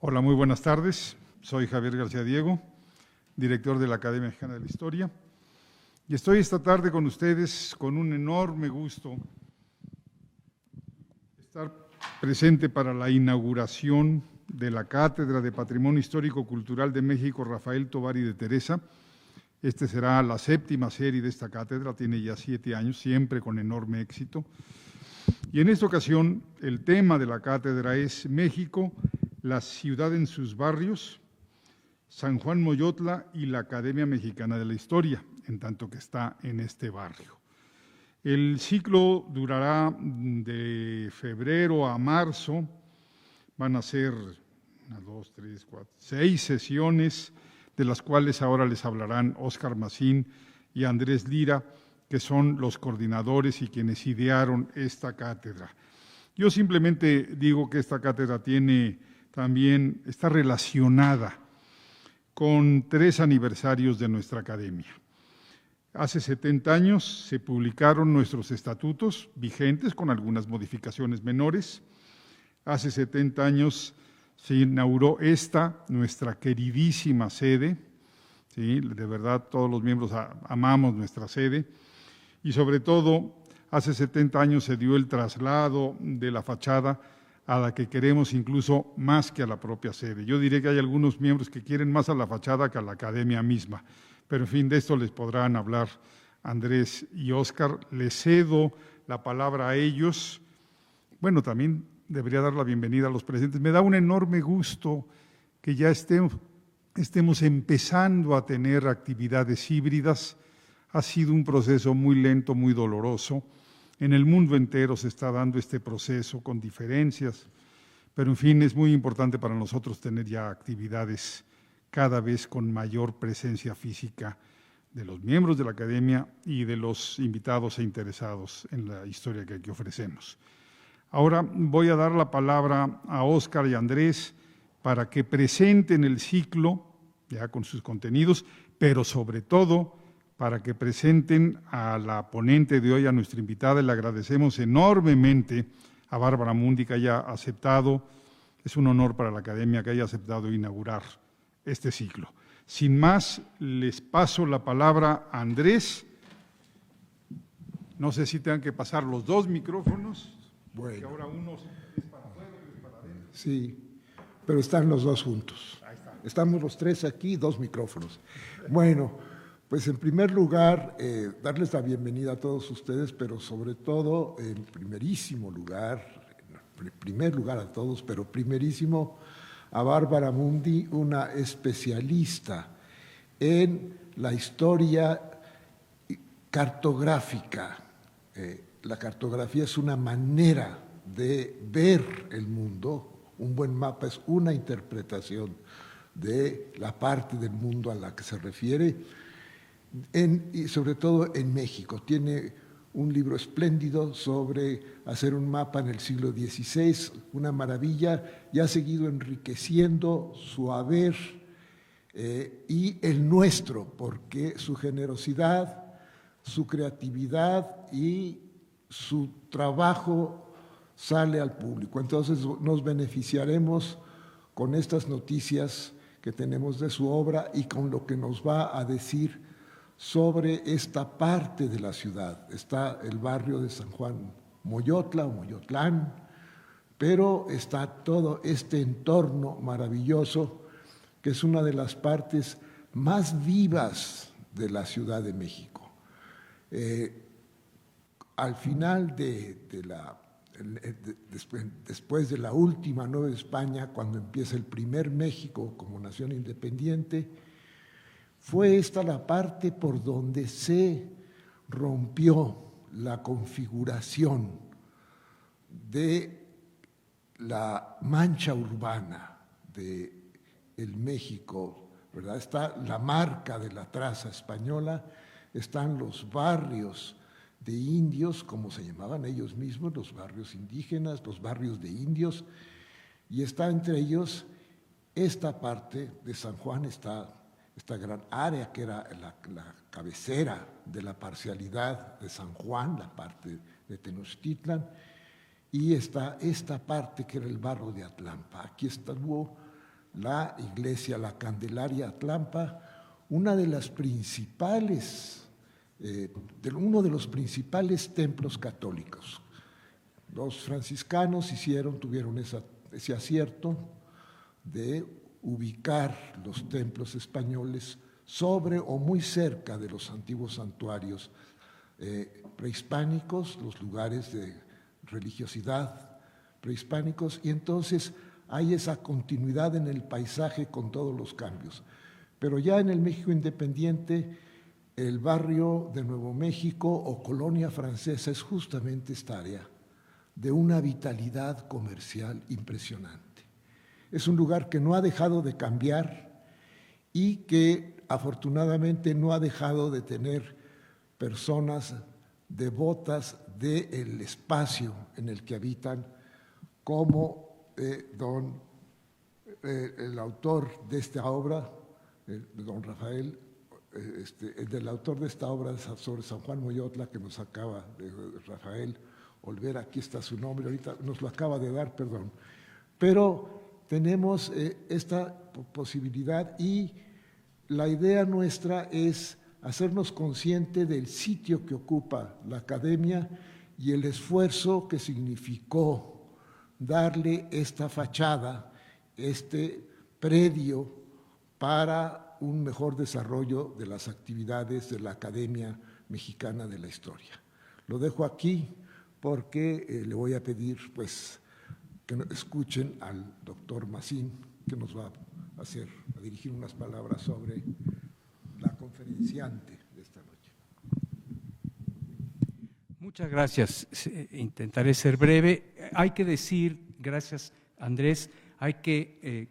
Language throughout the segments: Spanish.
Hola, muy buenas tardes. Soy Javier García Diego, director de la Academia Mexicana de la Historia, y estoy esta tarde con ustedes con un enorme gusto estar presente para la inauguración de la Cátedra de Patrimonio Histórico Cultural de México Rafael Tovar y de Teresa. Esta será la 7ª serie de esta cátedra, tiene ya 7 años, siempre con enorme éxito. Y en esta ocasión el tema de la cátedra es México, la ciudad en sus barrios, San Juan Moyotla y la Academia Mexicana de la Historia, en tanto que está en este barrio. El ciclo durará de febrero a marzo, van a ser 6 sesiones, de las cuales ahora les hablarán Óscar Macín y Andrés Lira, que son los coordinadores y quienes idearon esta cátedra. Yo simplemente digo que esta cátedra está relacionada con 3 aniversarios de nuestra academia. Hace 70 años se publicaron nuestros estatutos vigentes con algunas modificaciones menores. Hace 70 años se inauguró nuestra queridísima sede. ¿Sí? De verdad, todos los miembros amamos nuestra sede. Y sobre todo, hace 70 años se dio el traslado de la fachada a la que queremos incluso más que a la propia sede. Yo diré que hay algunos miembros que quieren más a la fachada que a la academia misma, pero en fin, de esto les podrán hablar Andrés y Óscar. Les cedo la palabra a ellos. Bueno, también debería dar la bienvenida a los presentes. Me da un enorme gusto que ya estemos empezando a tener actividades híbridas. Ha sido un proceso muy lento, muy doloroso. En el mundo entero se está dando este proceso con diferencias, pero en fin, es muy importante para nosotros tener ya actividades cada vez con mayor presencia física de los miembros de la academia y de los invitados e interesados en la historia que aquí ofrecemos. Ahora voy a dar la palabra a Óscar y Andrés para que presenten el ciclo, ya con sus contenidos, pero sobre todo para que presenten a la ponente de hoy, a nuestra invitada. Le agradecemos enormemente a Bárbara Mundi que haya aceptado, es un honor para la academia que haya aceptado inaugurar este ciclo. Sin más, les paso la palabra a Andrés. No sé si tengan que pasar los 2 micrófonos. Bueno. Que ahora uno es para afuera y es para adentro. Sí, pero están los 2 juntos. Ahí está. Estamos los 3 aquí, 2 micrófonos. Bueno, pues en primer lugar, darles la bienvenida a todos ustedes, pero sobre todo, en primer lugar a todos, pero primerísimo a Bárbara Mundi, una especialista en la historia cartográfica. La cartografía es una manera de ver el mundo. Un buen mapa es una interpretación de la parte del mundo a la que se refiere, y sobre todo en México. Tiene un libro espléndido sobre hacer un mapa en el siglo XVI, una maravilla, y ha seguido enriqueciendo su haber y el nuestro, porque su generosidad, su creatividad y su trabajo sale al público. Entonces nos beneficiaremos con estas noticias que tenemos de su obra y con lo que nos va a decir sobre esta parte de la ciudad. Está el barrio de San Juan Moyotla o Moyotlán, pero está todo este entorno maravilloso que es una de las partes más vivas de la Ciudad de México. Al final después de la última Nueva España, cuando empieza el primer México como nación independiente, fue esta la parte por donde se rompió la configuración de la mancha urbana del México, ¿verdad? Está la marca de la traza española, están los barrios de indios, como se llamaban ellos mismos, los barrios indígenas, los barrios de indios, y está entre ellos esta parte de San Juan, esta gran área que era la cabecera de la parcialidad de San Juan, la parte de Tenochtitlan, y está esta parte que era el barrio de Atlampa. Aquí estuvo la iglesia La Candelaria Atlampa, uno de los principales templos católicos. Los franciscanos tuvieron ese acierto de ubicar los templos españoles sobre o muy cerca de los antiguos santuarios prehispánicos, los lugares de religiosidad prehispánicos, y entonces hay esa continuidad en el paisaje con todos los cambios. Pero ya en el México independiente, el barrio de Nuevo México o colonia francesa es justamente esta área de una vitalidad comercial impresionante. Es un lugar que no ha dejado de cambiar y que afortunadamente no ha dejado de tener personas devotas del espacio en el que habitan, como el autor de esta obra, don Rafael, el autor de esta obra sobre San Juan Moyotla, que nos acaba de Rafael Olvera, aquí está su nombre, ahorita nos lo acaba de dar, perdón. Pero tenemos esta posibilidad y la idea nuestra es hacernos consciente del sitio que ocupa la academia y el esfuerzo que significó darle esta fachada, este predio para un mejor desarrollo de las actividades de la Academia Mexicana de la Historia. Lo dejo aquí porque le voy a pedir pues, que escuchen al doctor Mazin, que nos va a dirigir unas palabras sobre la conferenciante de esta noche. Muchas gracias. Intentaré ser breve. Hay que decir, gracias Andrés, hay que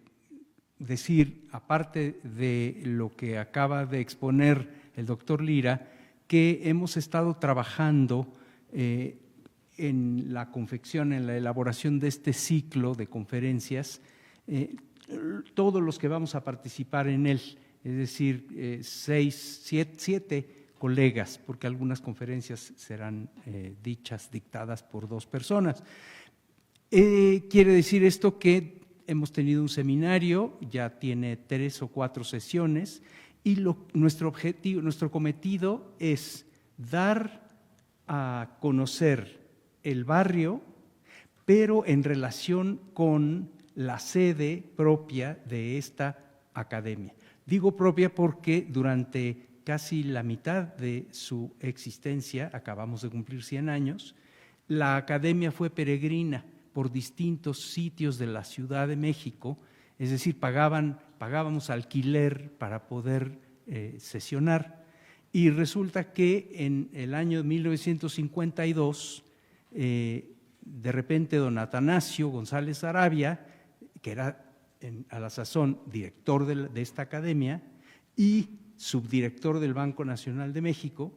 decir, aparte de lo que acaba de exponer el doctor Lira, que hemos estado trabajando en la confección, en la elaboración de este ciclo de conferencias, todos los que vamos a participar en él, es decir, 7 colegas, porque algunas conferencias serán dictadas por 2 personas. Quiere decir esto que hemos tenido un seminario, ya tiene 3 o 4 sesiones, y nuestro cometido es dar a conocer el barrio, pero en relación con la sede propia de esta academia. Digo propia porque durante casi la mitad de su existencia, acabamos de cumplir 100 años, la academia fue peregrina por distintos sitios de la Ciudad de México, es decir, pagábamos alquiler para poder sesionar, y resulta que en el año 1952, de repente don Atanasio González Arabia, que era a la sazón director de esta academia y subdirector del Banco Nacional de México,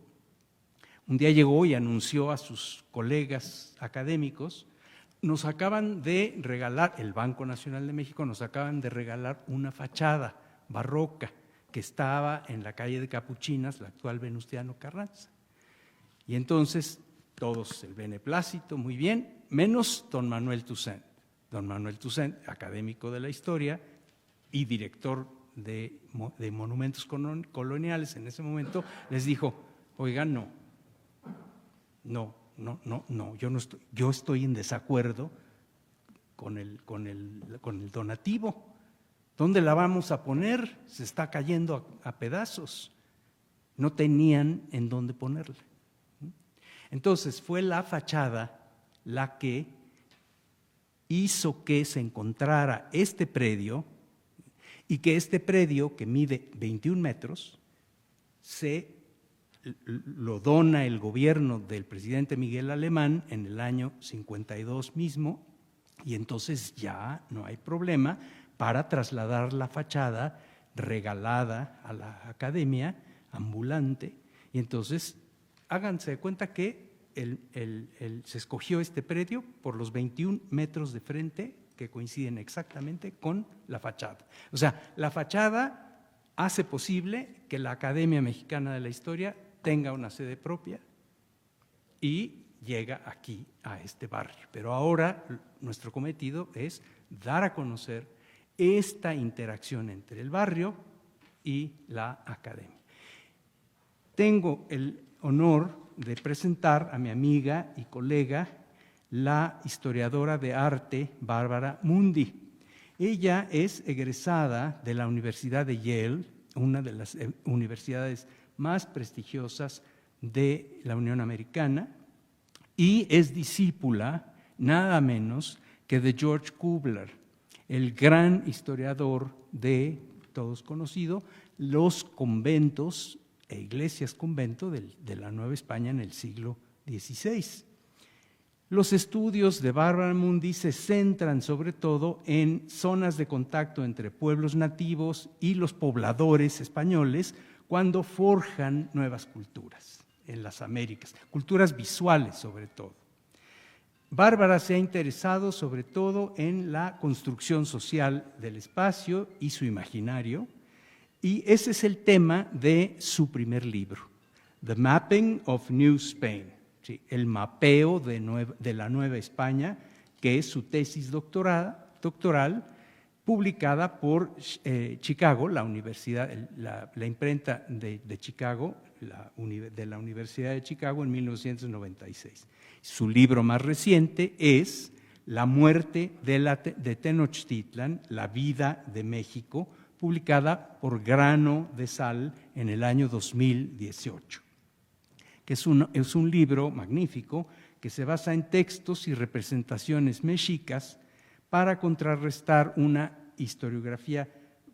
un día llegó y anunció a sus colegas académicos: nos acaban de regalar, el Banco Nacional de México nos acaban de regalar una fachada barroca que estaba en la calle de Capuchinas, la actual Venustiano Carranza. Y entonces todos, el beneplácito, muy bien, menos don Manuel Toussaint. Don Manuel Toussaint, académico de la historia y director de monumentos coloniales en ese momento, les dijo: oigan, no, yo estoy en desacuerdo con el donativo. ¿Dónde la vamos a poner? Se está cayendo a pedazos. No tenían en dónde ponerla. Entonces fue la fachada la que hizo que se encontrara este predio, y que este predio, que mide 21 metros, lo dona el gobierno del presidente Miguel Alemán en el año 52 mismo, y entonces ya no hay problema para trasladar la fachada regalada a la academia ambulante. Y entonces háganse de cuenta que se escogió este predio por los 21 metros de frente que coinciden exactamente con la fachada. O sea, la fachada hace posible que la Academia Mexicana de la Historia tenga una sede propia y llega aquí a este barrio. Pero ahora nuestro cometido es dar a conocer esta interacción entre el barrio y la academia. Tengo el honor de presentar a mi amiga y colega, la historiadora de arte Bárbara Mundi. Ella es egresada de la Universidad de Yale, una de las universidades más prestigiosas de la Unión Americana, y es discípula nada menos que de George Kubler, el gran historiador de, todos conocido, los conventos e iglesias convento de la Nueva España en el siglo XVI. Los estudios de Bárbara Mundi se centran sobre todo en zonas de contacto entre pueblos nativos y los pobladores españoles cuando forjan nuevas culturas en las Américas, culturas visuales sobre todo. Bárbara se ha interesado sobre todo en la construcción social del espacio y su imaginario, y ese es el tema de su primer libro, The Mapping of New Spain, ¿sí? El mapeo de la Nueva España, que es su tesis doctoral, publicada por Chicago, la universidad, la imprenta de Chicago, de la Universidad de Chicago en 1996. Su libro más reciente es La muerte de Tenochtitlan, la vida de México, publicada por Grano de Sal en el año 2018, que es un libro magnífico que se basa en textos y representaciones mexicas para contrarrestar una historiografía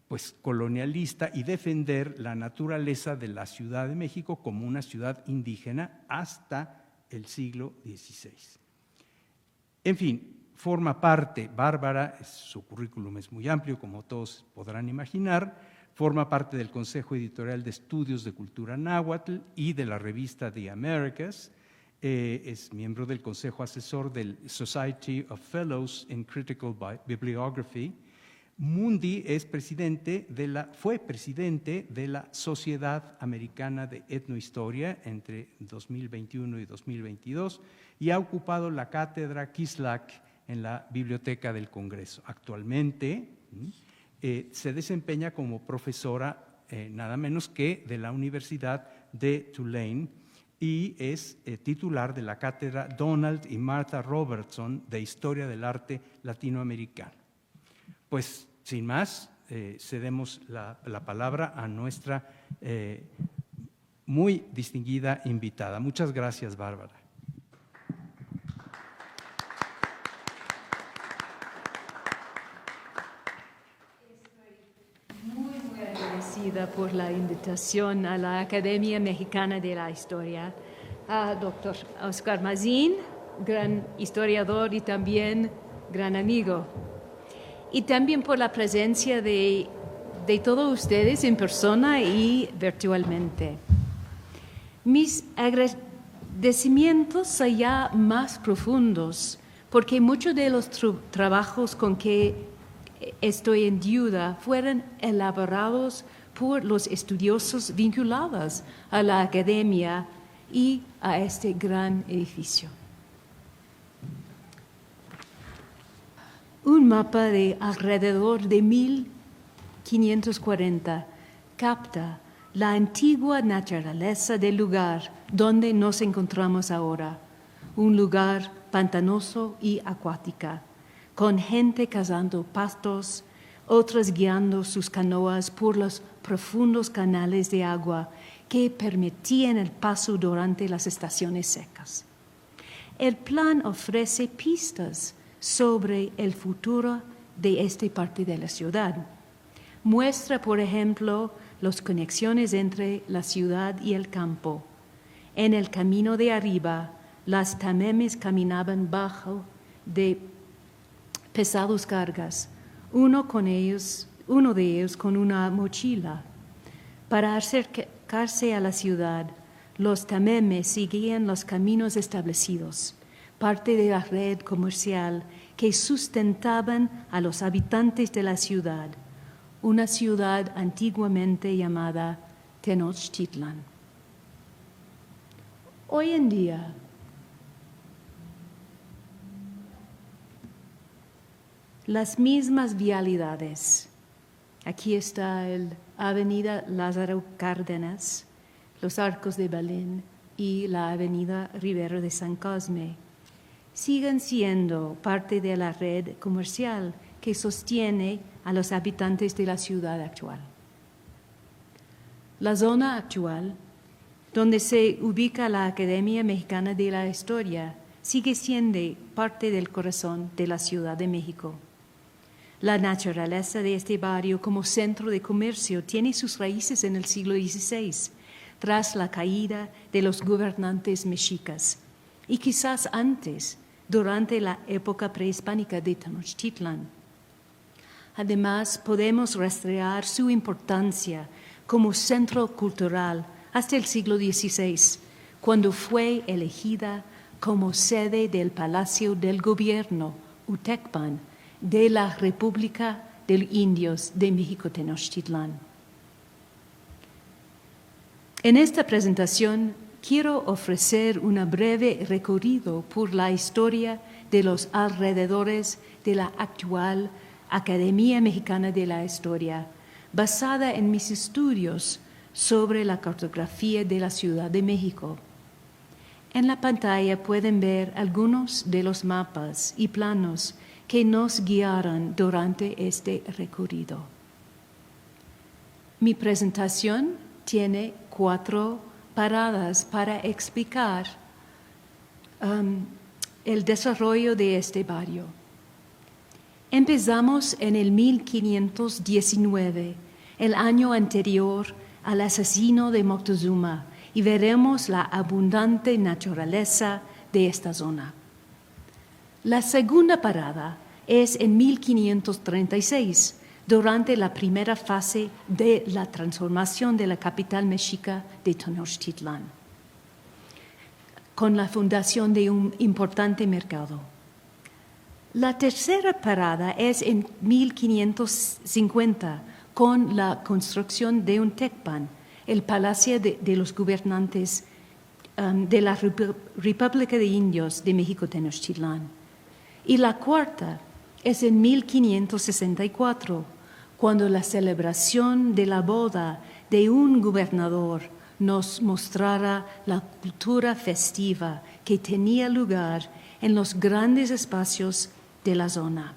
pues, colonialista y defender la naturaleza de la Ciudad de México como una ciudad indígena hasta el siglo XVI. En fin, forma parte, Bárbara, su currículum es muy amplio, como todos podrán imaginar, forma parte del Consejo Editorial de Estudios de Cultura Náhuatl y de la revista The Americas, es miembro del Consejo Asesor del Society of Fellows in Critical Bibliography. Mundi fue presidente de la Sociedad Americana de Etnohistoria entre 2021 y 2022 y ha ocupado la cátedra Kislak en la Biblioteca del Congreso. Actualmente se desempeña como profesora nada menos que de la Universidad de Tulane y es titular de la cátedra Donald y Martha Robertson de Historia del Arte Latinoamericano. Pues, sin más, cedemos la palabra a nuestra muy distinguida invitada. Muchas gracias, Bárbara. Por la invitación a la Academia Mexicana de la Historia, al doctor Óscar Mazin, gran historiador y también gran amigo, y también por la presencia de todos ustedes en persona y virtualmente. Mis agradecimientos son ya más profundos, porque muchos de los trabajos con que estoy en deuda fueron elaborados por los estudiosos vinculados a la academia y a este gran edificio. Un mapa de alrededor de 1540 capta la antigua naturaleza del lugar donde nos encontramos ahora, un lugar pantanoso y acuático, con gente cazando pastos, otras guiando sus canoas por los profundos canales de agua que permitían el paso durante las estaciones secas. El plan ofrece pistas sobre el futuro de esta parte de la ciudad. Muestra, por ejemplo, las conexiones entre la ciudad y el campo. En el camino de arriba, las tamemes caminaban bajo de pesados cargas, uno de ellos con una mochila. Para acercarse a la ciudad, los tamemes seguían los caminos establecidos, parte de la red comercial que sustentaban a los habitantes de la ciudad, una ciudad antiguamente llamada Tenochtitlan. Hoy en día, las mismas vialidades. Aquí está la avenida Lázaro Cárdenas, los Arcos de Belén y la avenida Rivero de San Cosme. Siguen siendo parte de la red comercial que sostiene a los habitantes de la ciudad actual. La zona actual, donde se ubica la Academia Mexicana de la Historia, sigue siendo parte del corazón de la Ciudad de México. La naturaleza de este barrio como centro de comercio tiene sus raíces en el siglo XVI, tras la caída de los gobernantes mexicas, y quizás antes, durante la época prehispánica de Tenochtitlan. Además, podemos rastrear su importancia como centro cultural hasta el siglo XVI, cuando fue elegida como sede del Palacio del Gobierno, Utecpan, de la República de Indios de México Tenochtitlán. En esta presentación quiero ofrecer un breve recorrido por la historia de los alrededores de la actual Academia Mexicana de la Historia, basada en mis estudios sobre la cartografía de la Ciudad de México. En la pantalla pueden ver algunos de los mapas y planos que nos guiaron durante este recorrido. Mi presentación tiene 4 paradas para explicar el desarrollo de este barrio. Empezamos en el 1519, el año anterior al asesino de Moctezuma, y veremos la abundante naturaleza de esta zona. La segunda parada es en 1536, durante la primera fase de la transformación de la capital mexica de Tenochtitlán, con la fundación de un importante mercado. La tercera parada es en 1550, con la construcción de un tecpan, el Palacio de los Gobernantes de la República de Indios de México Tenochtitlán. Y la cuarta es en 1564, cuando la celebración de la boda de un gobernador nos mostrará la cultura festiva que tenía lugar en los grandes espacios de la zona.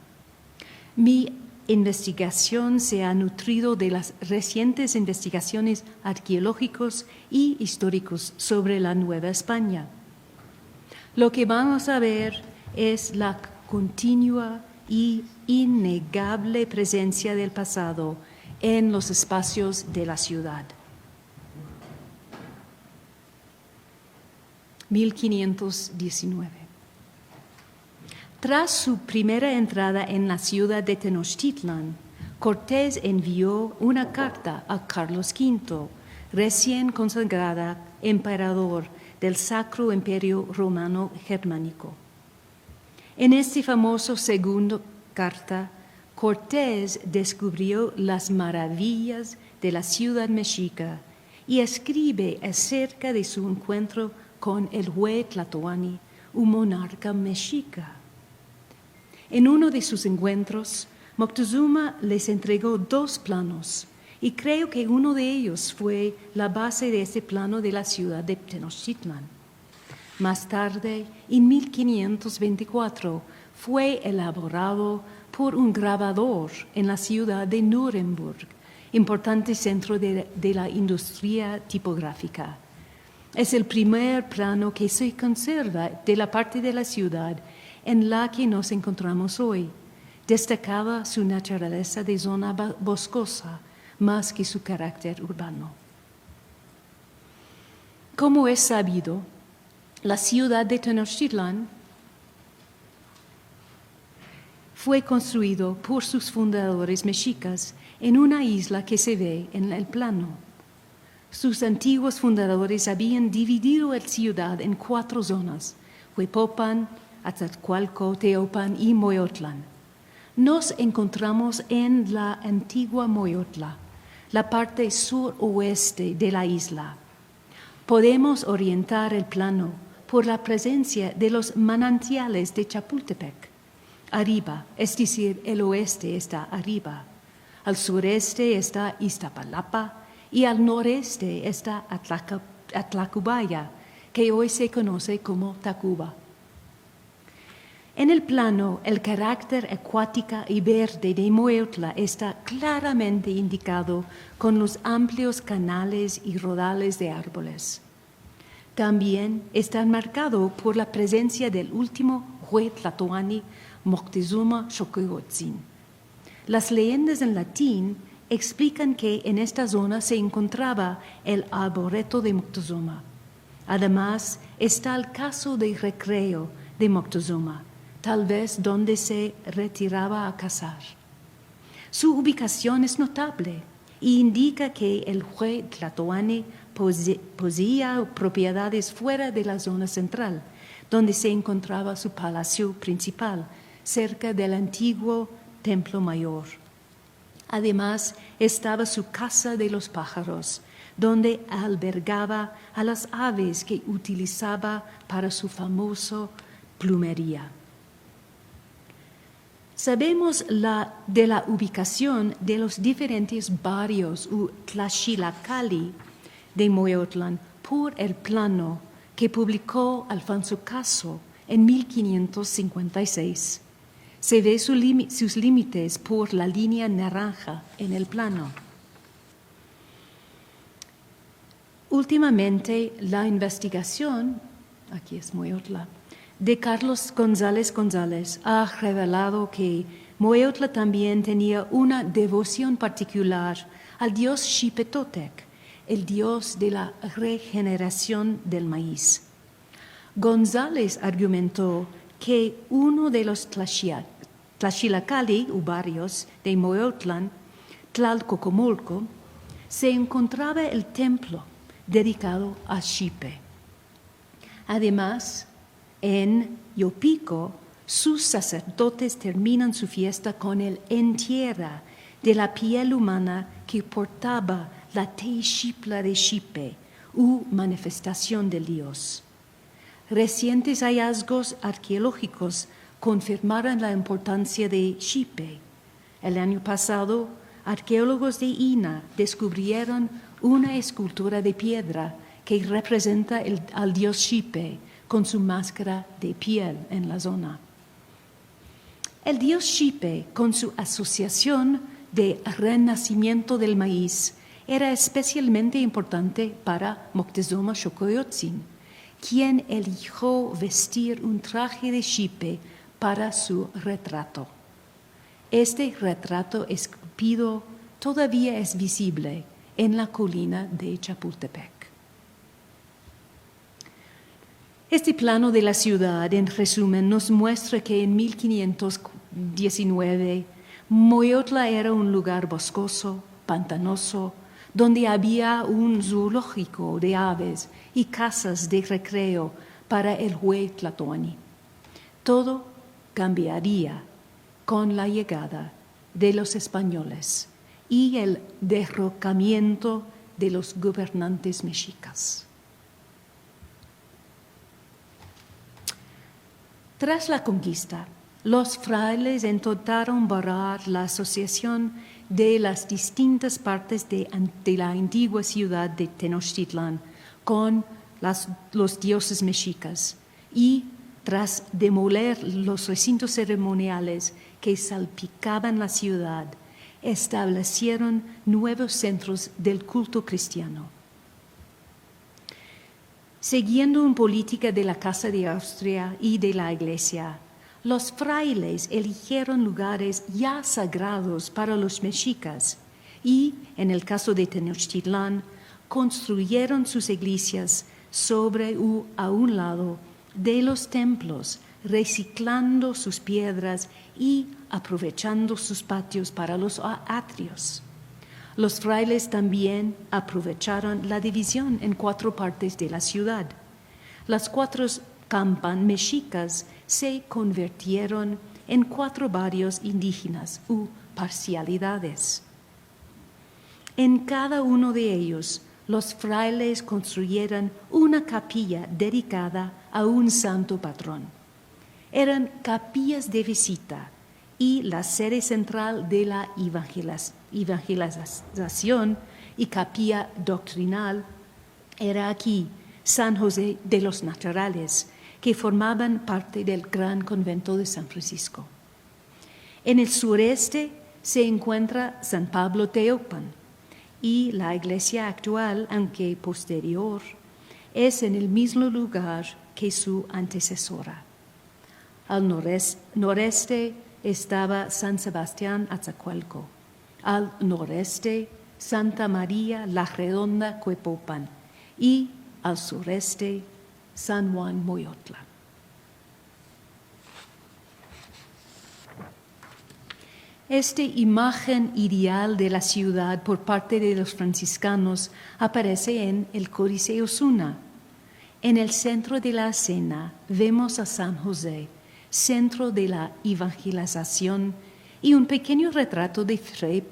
Mi investigación se ha nutrido de las recientes investigaciones arqueológicas y históricas sobre la Nueva España. Lo que vamos a ver es la continua y innegable presencia del pasado en los espacios de la ciudad. 1519. Tras su primera entrada en la ciudad de Tenochtitlan, Cortés envió una carta a Carlos V, recién consagrado emperador del Sacro Imperio Romano Germánico. En esta famosa segunda carta, Cortés descubrió las maravillas de la ciudad mexica y escribe acerca de su encuentro con el Hue Tlatoani, un monarca mexica. En uno de sus encuentros, Moctezuma les entregó 2 planos, y creo que uno de ellos fue la base de ese plano de la ciudad de Tenochtitlan. Más tarde, en 1524, fue elaborado por un grabador en la ciudad de Nuremberg, importante centro de la industria tipográfica. Es el primer plano que se conserva de la parte de la ciudad en la que nos encontramos hoy. Destacaba su naturaleza de zona boscosa más que su carácter urbano. Como es sabido, la ciudad de Tenochtitlan fue construido por sus fundadores mexicas en una isla que se ve en el plano. Sus antiguos fundadores habían dividido la ciudad en 4 zonas: Huipopan, Azcapotzalco, Teopan y Moyotlán. Nos encontramos en la antigua Moyotla, la parte suroeste de la isla. Podemos orientar el plano por la presencia de los manantiales de Chapultepec, arriba, es decir, el oeste está arriba. Al sureste está Iztapalapa y al noreste está Tlaquibaya, que hoy se conoce como Tacuba. En el plano, el carácter acuático y verde de Moyotla está claramente indicado con los amplios canales y rodales de árboles. También está marcado por la presencia del último Huey Tlatoani, Moctezuma Xocoyotzin. Las leyendas en latín explican que en esta zona se encontraba el arboreto de Moctezuma. Además, está el caso de recreo de Moctezuma, tal vez donde se retiraba a cazar. Su ubicación es notable y indica que el Huey Tlatoani poseía propiedades fuera de la zona central, donde se encontraba su palacio principal, cerca del antiguo Templo Mayor. Además, estaba su Casa de los Pájaros, donde albergaba a las aves que utilizaba para su famosa plumería. Sabemos de la ubicación de los diferentes barrios u tlaxilacali de Moyotlan por el plano que publicó Alfonso Caso en 1556. Se ve sus límites por la línea naranja en el plano. Últimamente, la investigación, aquí es Moyotla, de Carlos González González ha revelado que Moyotla también tenía una devoción particular al dios Xipetotec, el dios de la regeneración del maíz. González argumentó que uno de los tlaxilacali o barrios de Moyotlan, Tlalcocomulco, se encontraba el templo dedicado a Xipe. Además, en Yopico, sus sacerdotes terminan su fiesta con el entierro de la piel humana que portaba la Teixipla de Xipe, u manifestación del dios. Recientes hallazgos arqueológicos confirmaron la importancia de Xipe. El año pasado, arqueólogos de INA descubrieron una escultura de piedra que representa al dios Xipe con su máscara de piel en la zona. El dios Xipe, con su asociación de renacimiento del maíz, era especialmente importante para Moctezuma Xocoyotzin, quien eligió vestir un traje de Xipe para su retrato. Este retrato esculpido todavía es visible en la colina de Chapultepec. Este plano de la ciudad, en resumen, nos muestra que en 1519 Moyotla era un lugar boscoso, pantanoso, donde había un zoológico de aves y casas de recreo para el Huey Tlatoani. Todo cambiaría con la llegada de los españoles y el derrocamiento de los gobernantes mexicas. Tras la conquista, los frailes intentaron borrar la asociación de las distintas partes de la antigua ciudad de Tenochtitlan con los dioses mexicas y, tras demoler los recintos ceremoniales que salpicaban la ciudad, establecieron nuevos centros del culto cristiano. Siguiendo una política de la Casa de Austria y de la Iglesia, los frailes eligieron lugares ya sagrados para los mexicas y, en el caso de Tenochtitlan, construyeron sus iglesias sobre o a un lado de los templos, reciclando sus piedras y aprovechando sus patios para los atrios. Los frailes también aprovecharon la división en 4 partes de la ciudad. Las 4 campas mexicas se convirtieron en 4 barrios indígenas u parcialidades. En cada uno de ellos, los frailes construyeron una capilla dedicada a un santo patrón. eran capillas de visita y la sede central de la evangelización y capilla doctrinal era aquí, San José de los Naturales, que formaban parte del gran convento de San Francisco. En el sureste se encuentra San Pablo Teopan y la iglesia actual, aunque posterior, es en el mismo lugar que su antecesora. Al noreste estaba San Sebastián Atzacualco, al noreste Santa María la Redonda Cuepopan y al sureste San Juan Moyotla. Esta imagen ideal de la ciudad por parte de los franciscanos aparece en el Códice Osuna. En el centro de la escena vemos a San José, centro de la evangelización, y un pequeño retrato de Fray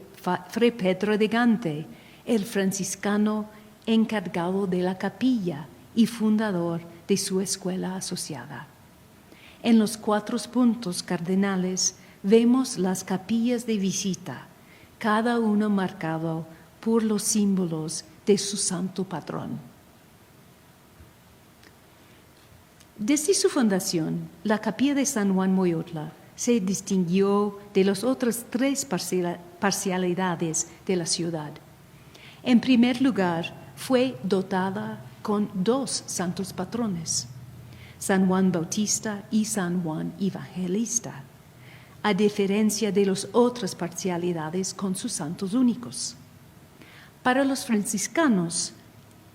Pedro de Gante, el franciscano encargado de la capilla y fundador de su escuela asociada. En los 4 puntos cardinales vemos las capillas de visita, cada uno marcado por los símbolos de su santo patrón. Desde su fundación, la capilla de San Juan Moyotla se distinguió de las otras 3 parcialidades de la ciudad. En primer lugar, fue dotada con 2 santos patrones, San Juan Bautista y San Juan Evangelista, a diferencia de las otras parcialidades con sus santos únicos. Para los franciscanos,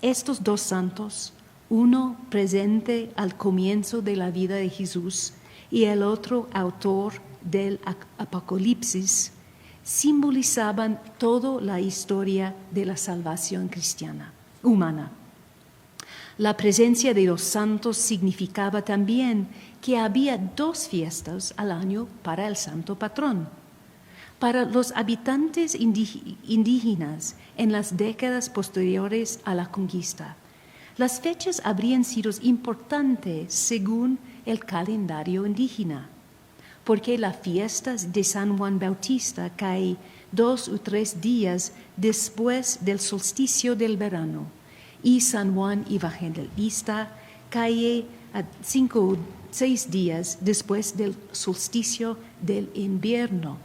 estos 2 santos, uno presente al comienzo de la vida de Jesús y el otro autor del Apocalipsis, simbolizaban toda la historia de la salvación cristiana, humana. La presencia de los santos significaba también que había 2 fiestas al año para el santo patrón. Para los habitantes indígenas en las décadas posteriores a la conquista, las fechas habrían sido importantes según el calendario indígena, porque la fiesta de San Juan Bautista cae 2 o 3 días después del solsticio del verano y San Juan Evangelista cae a 5 o 6 días después del solsticio del invierno.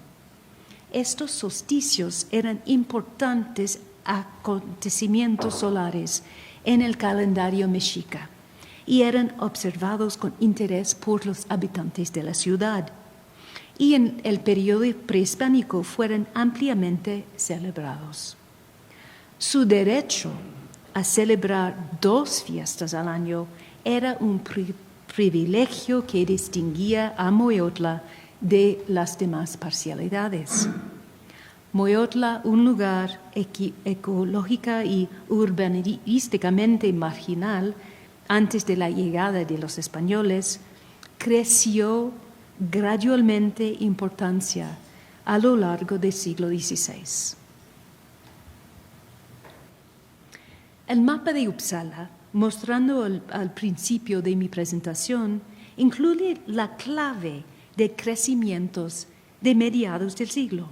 Estos solsticios eran importantes acontecimientos solares en el calendario mexica y eran observados con interés por los habitantes de la ciudad. Y en el periodo prehispánico fueron ampliamente celebrados. Su derecho a celebrar 2 fiestas al año era un privilegio que distinguía a Moyotla de las demás parcialidades. Moyotla, un lugar ecológica y urbanísticamente marginal antes de la llegada de los españoles, creció gradualmente en importancia a lo largo del siglo XVI. El mapa de Uppsala, mostrando al principio de mi presentación, incluye la clave de crecimientos de mediados del siglo.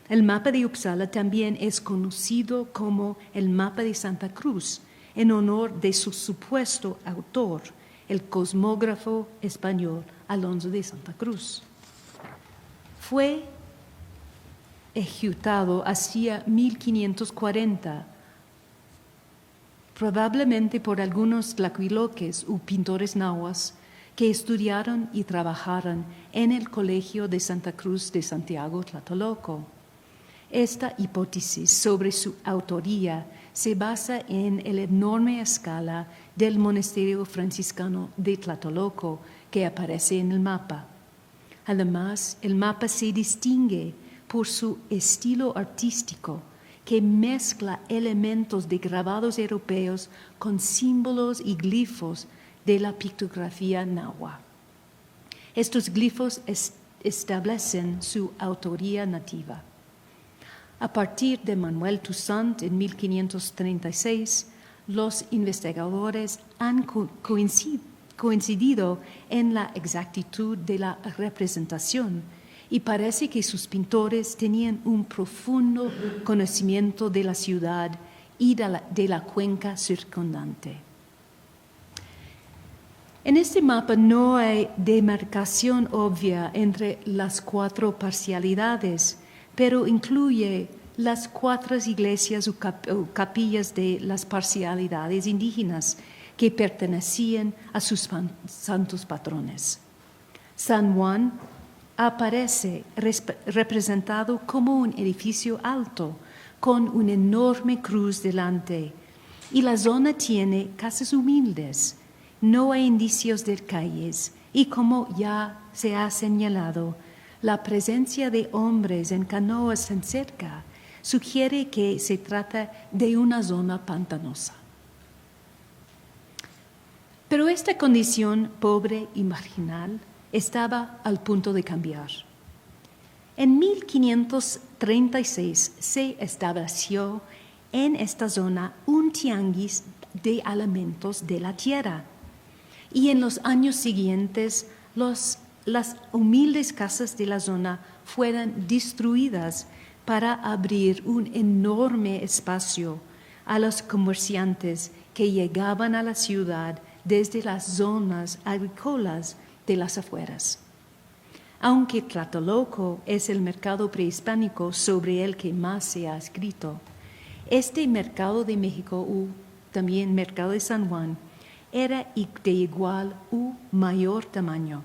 El mapa de Uppsala también es conocido como el mapa de Santa Cruz, en honor de su supuesto autor, el cosmógrafo español Alonso de Santa Cruz. Fue ejecutado hacia 1540, probablemente por algunos tlacuiloques u pintores nahuas que estudiaron y trabajaron en el Colegio de Santa Cruz de Santiago Tlatelolco. Esta hipótesis sobre su autoría se basa en la enorme escala del monasterio franciscano de Tlatelolco que aparece en el mapa. Además, el mapa se distingue por su estilo artístico que mezcla elementos de grabados europeos con símbolos y glifos de la pictografía náhuatl. Estos glifos establecen su autoría nativa. A partir de Manuel Toussaint en 1536, los investigadores han coincidido en la exactitud de la representación y parece que sus pintores tenían un profundo conocimiento de la ciudad y de la cuenca circundante. En este mapa no hay demarcación obvia entre las 4 parcialidades, pero incluye las 4 iglesias o capillas de las parcialidades indígenas que pertenecían a sus santos patrones. San Juan aparece representado como un edificio alto con una enorme cruz delante, y la zona tiene casas humildes. No hay indicios de calles y, como ya se ha señalado, la presencia de hombres en canoas tan cerca sugiere que se trata de una zona pantanosa. Pero esta condición pobre y marginal estaba al punto de cambiar. En 1536 se estableció en esta zona un tianguis de alimentos de la tierra, y en los años siguientes las humildes casas de la zona fueron destruidas para abrir un enorme espacio a los comerciantes que llegaban a la ciudad desde las zonas agrícolas de las afueras. Aunque Tlatelolco es el mercado prehispánico sobre el que más se ha escrito, este mercado de México, o también mercado de San Juan, era de igual u mayor tamaño.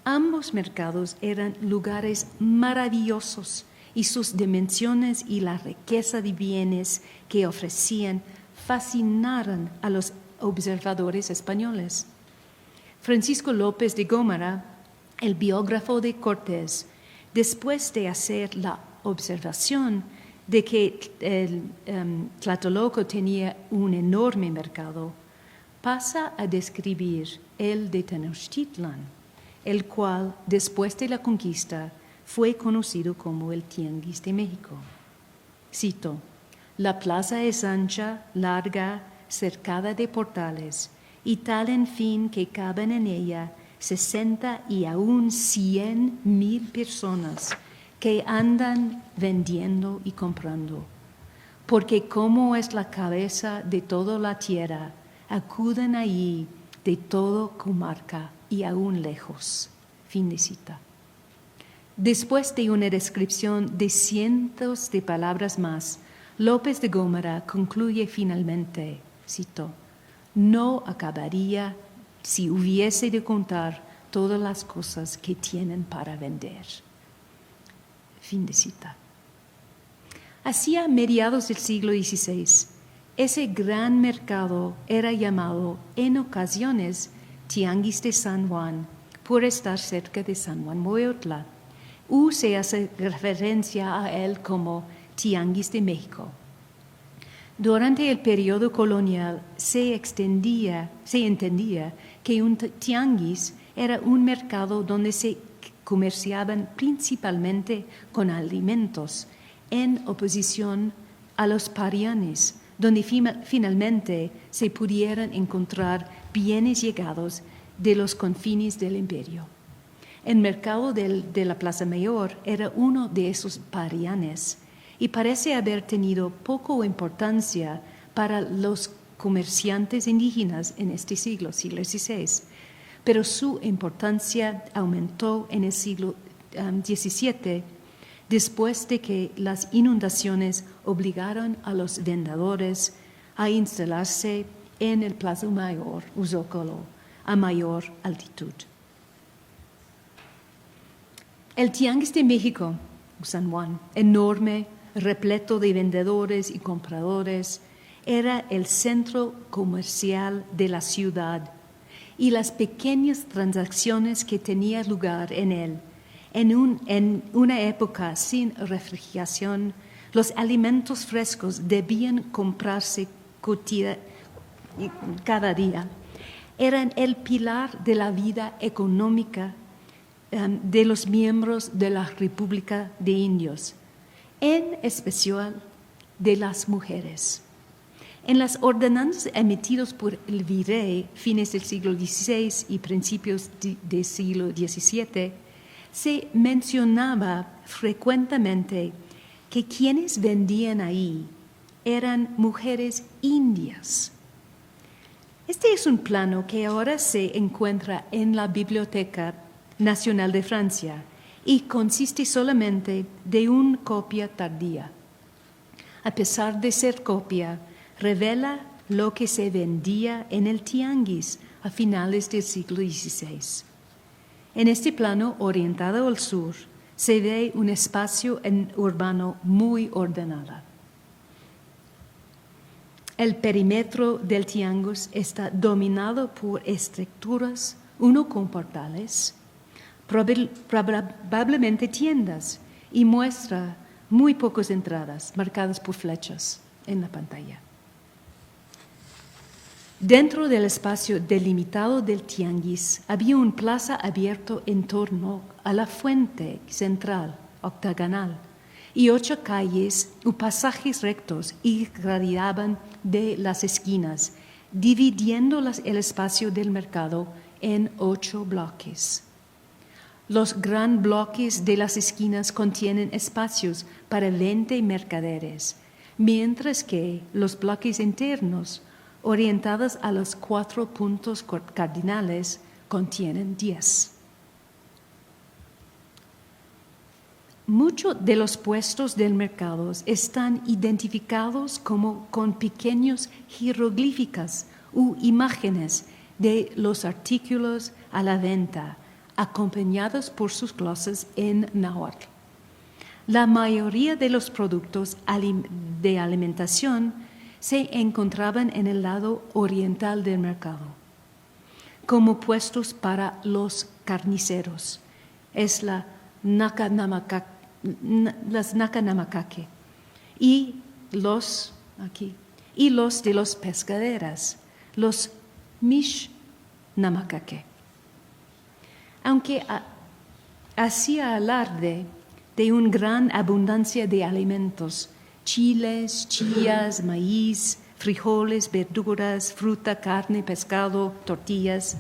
Ambos mercados eran lugares maravillosos, y sus dimensiones y la riqueza de bienes que ofrecían fascinaron a los observadores españoles. Francisco López de Gómara, el biógrafo de Cortés, después de hacer la observación de que Tlatelolco tenía un enorme mercado, pasa a describir el de Tenochtitlan, el cual, después de la conquista, fue conocido como el Tianguis de México. Cito: la plaza es ancha, larga, cercada de portales, y tal en fin que caben en ella 60 y aún 100,000 personas que andan vendiendo y comprando, porque como es la cabeza de toda la tierra, acuden allí de toda comarca y aún lejos. Fin de cita. Después de una descripción de cientos de palabras más, López de Gómara concluye finalmente, cito: no acabaría si hubiese de contar todas las cosas que tienen para vender. Fin de cita. Hacia mediados del siglo XVI, ese gran mercado era llamado en ocasiones Tianguis de San Juan por estar cerca de San Juan Moyotla, o se hace referencia a él como Tianguis de México. Durante el periodo colonial se entendía que un tianguis era un mercado donde se comerciaban principalmente con alimentos, en oposición a los parianes, donde finalmente se pudieran encontrar bienes llegados de los confines del imperio. El mercado de la Plaza Mayor era uno de esos parianes y parece haber tenido poca importancia para los comerciantes indígenas en este siglo XVI, pero su importancia aumentó en el siglo XVII, después de que las inundaciones obligaron a los vendedores a instalarse en el Plaza Mayor, o Zócalo, a mayor altitud. El Tianguis de México, San Juan, enorme, repleto de vendedores y compradores, era el centro comercial de la ciudad, y las pequeñas transacciones que tenían lugar en él, en una época sin refrigeración, los alimentos frescos debían comprarse cada día. Eran el pilar de la vida económica de los miembros de la República de Indios, en especial de las mujeres. En las ordenanzas emitidas por el virrey, fines del siglo XVI y principios del siglo XVII, se mencionaba frecuentemente que quienes vendían ahí eran mujeres indias. Este es un plano que ahora se encuentra en la Biblioteca Nacional de Francia y consiste solamente de una copia tardía. A pesar de ser copia, revela lo que se vendía en el tianguis a finales del siglo XVI. En este plano, orientado al sur, se ve un espacio urbano muy ordenado. El perímetro del tianguis está dominado por estructuras, uno con portales, probablemente tiendas, y muestra muy pocas entradas marcadas por flechas en la pantalla. Dentro del espacio delimitado del tianguis había una plaza abierta en torno a la fuente central, octagonal, y 8 calles o pasajes rectos irradiaban de las esquinas, dividiendo el espacio del mercado en 8 bloques. Los gran bloques de las esquinas contienen espacios para 20 mercaderes, mientras que los bloques internos, orientados a los 4 puntos cardinales, contienen 10. Muchos de los puestos del mercado están identificados como con pequeños jeroglíficos u imágenes de los artículos a la venta, acompañados por sus glosas en náhuatl. La mayoría de los productos de alimentación se encontraban en el lado oriental del mercado, como puestos para los carniceros. Es las nakanamakaque y los de los pescaderas, los mishnamakaque. Aunque hacía alarde de una gran abundancia de alimentos, chiles, chías, maíz, frijoles, verduras, fruta, carne, pescado, tortillas.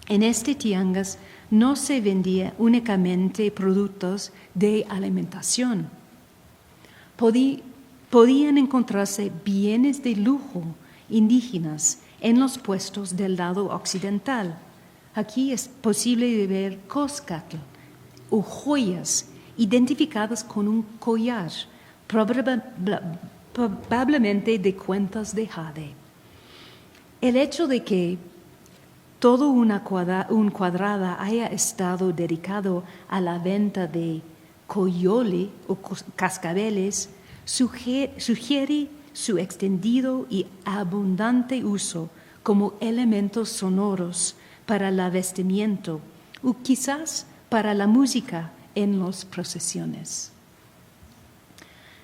En este tianguis no se vendía únicamente productos de alimentación. Podían encontrarse bienes de lujo indígenas en los puestos del lado occidental. Aquí es posible ver coscatl o joyas identificadas con un collar, probablemente de cuentas de jade. El hecho de que todo una cuadrada haya estado dedicado a la venta de coyole o cascabeles sugiere su extendido y abundante uso como elementos sonoros para el vestimiento o quizás para la música en las procesiones.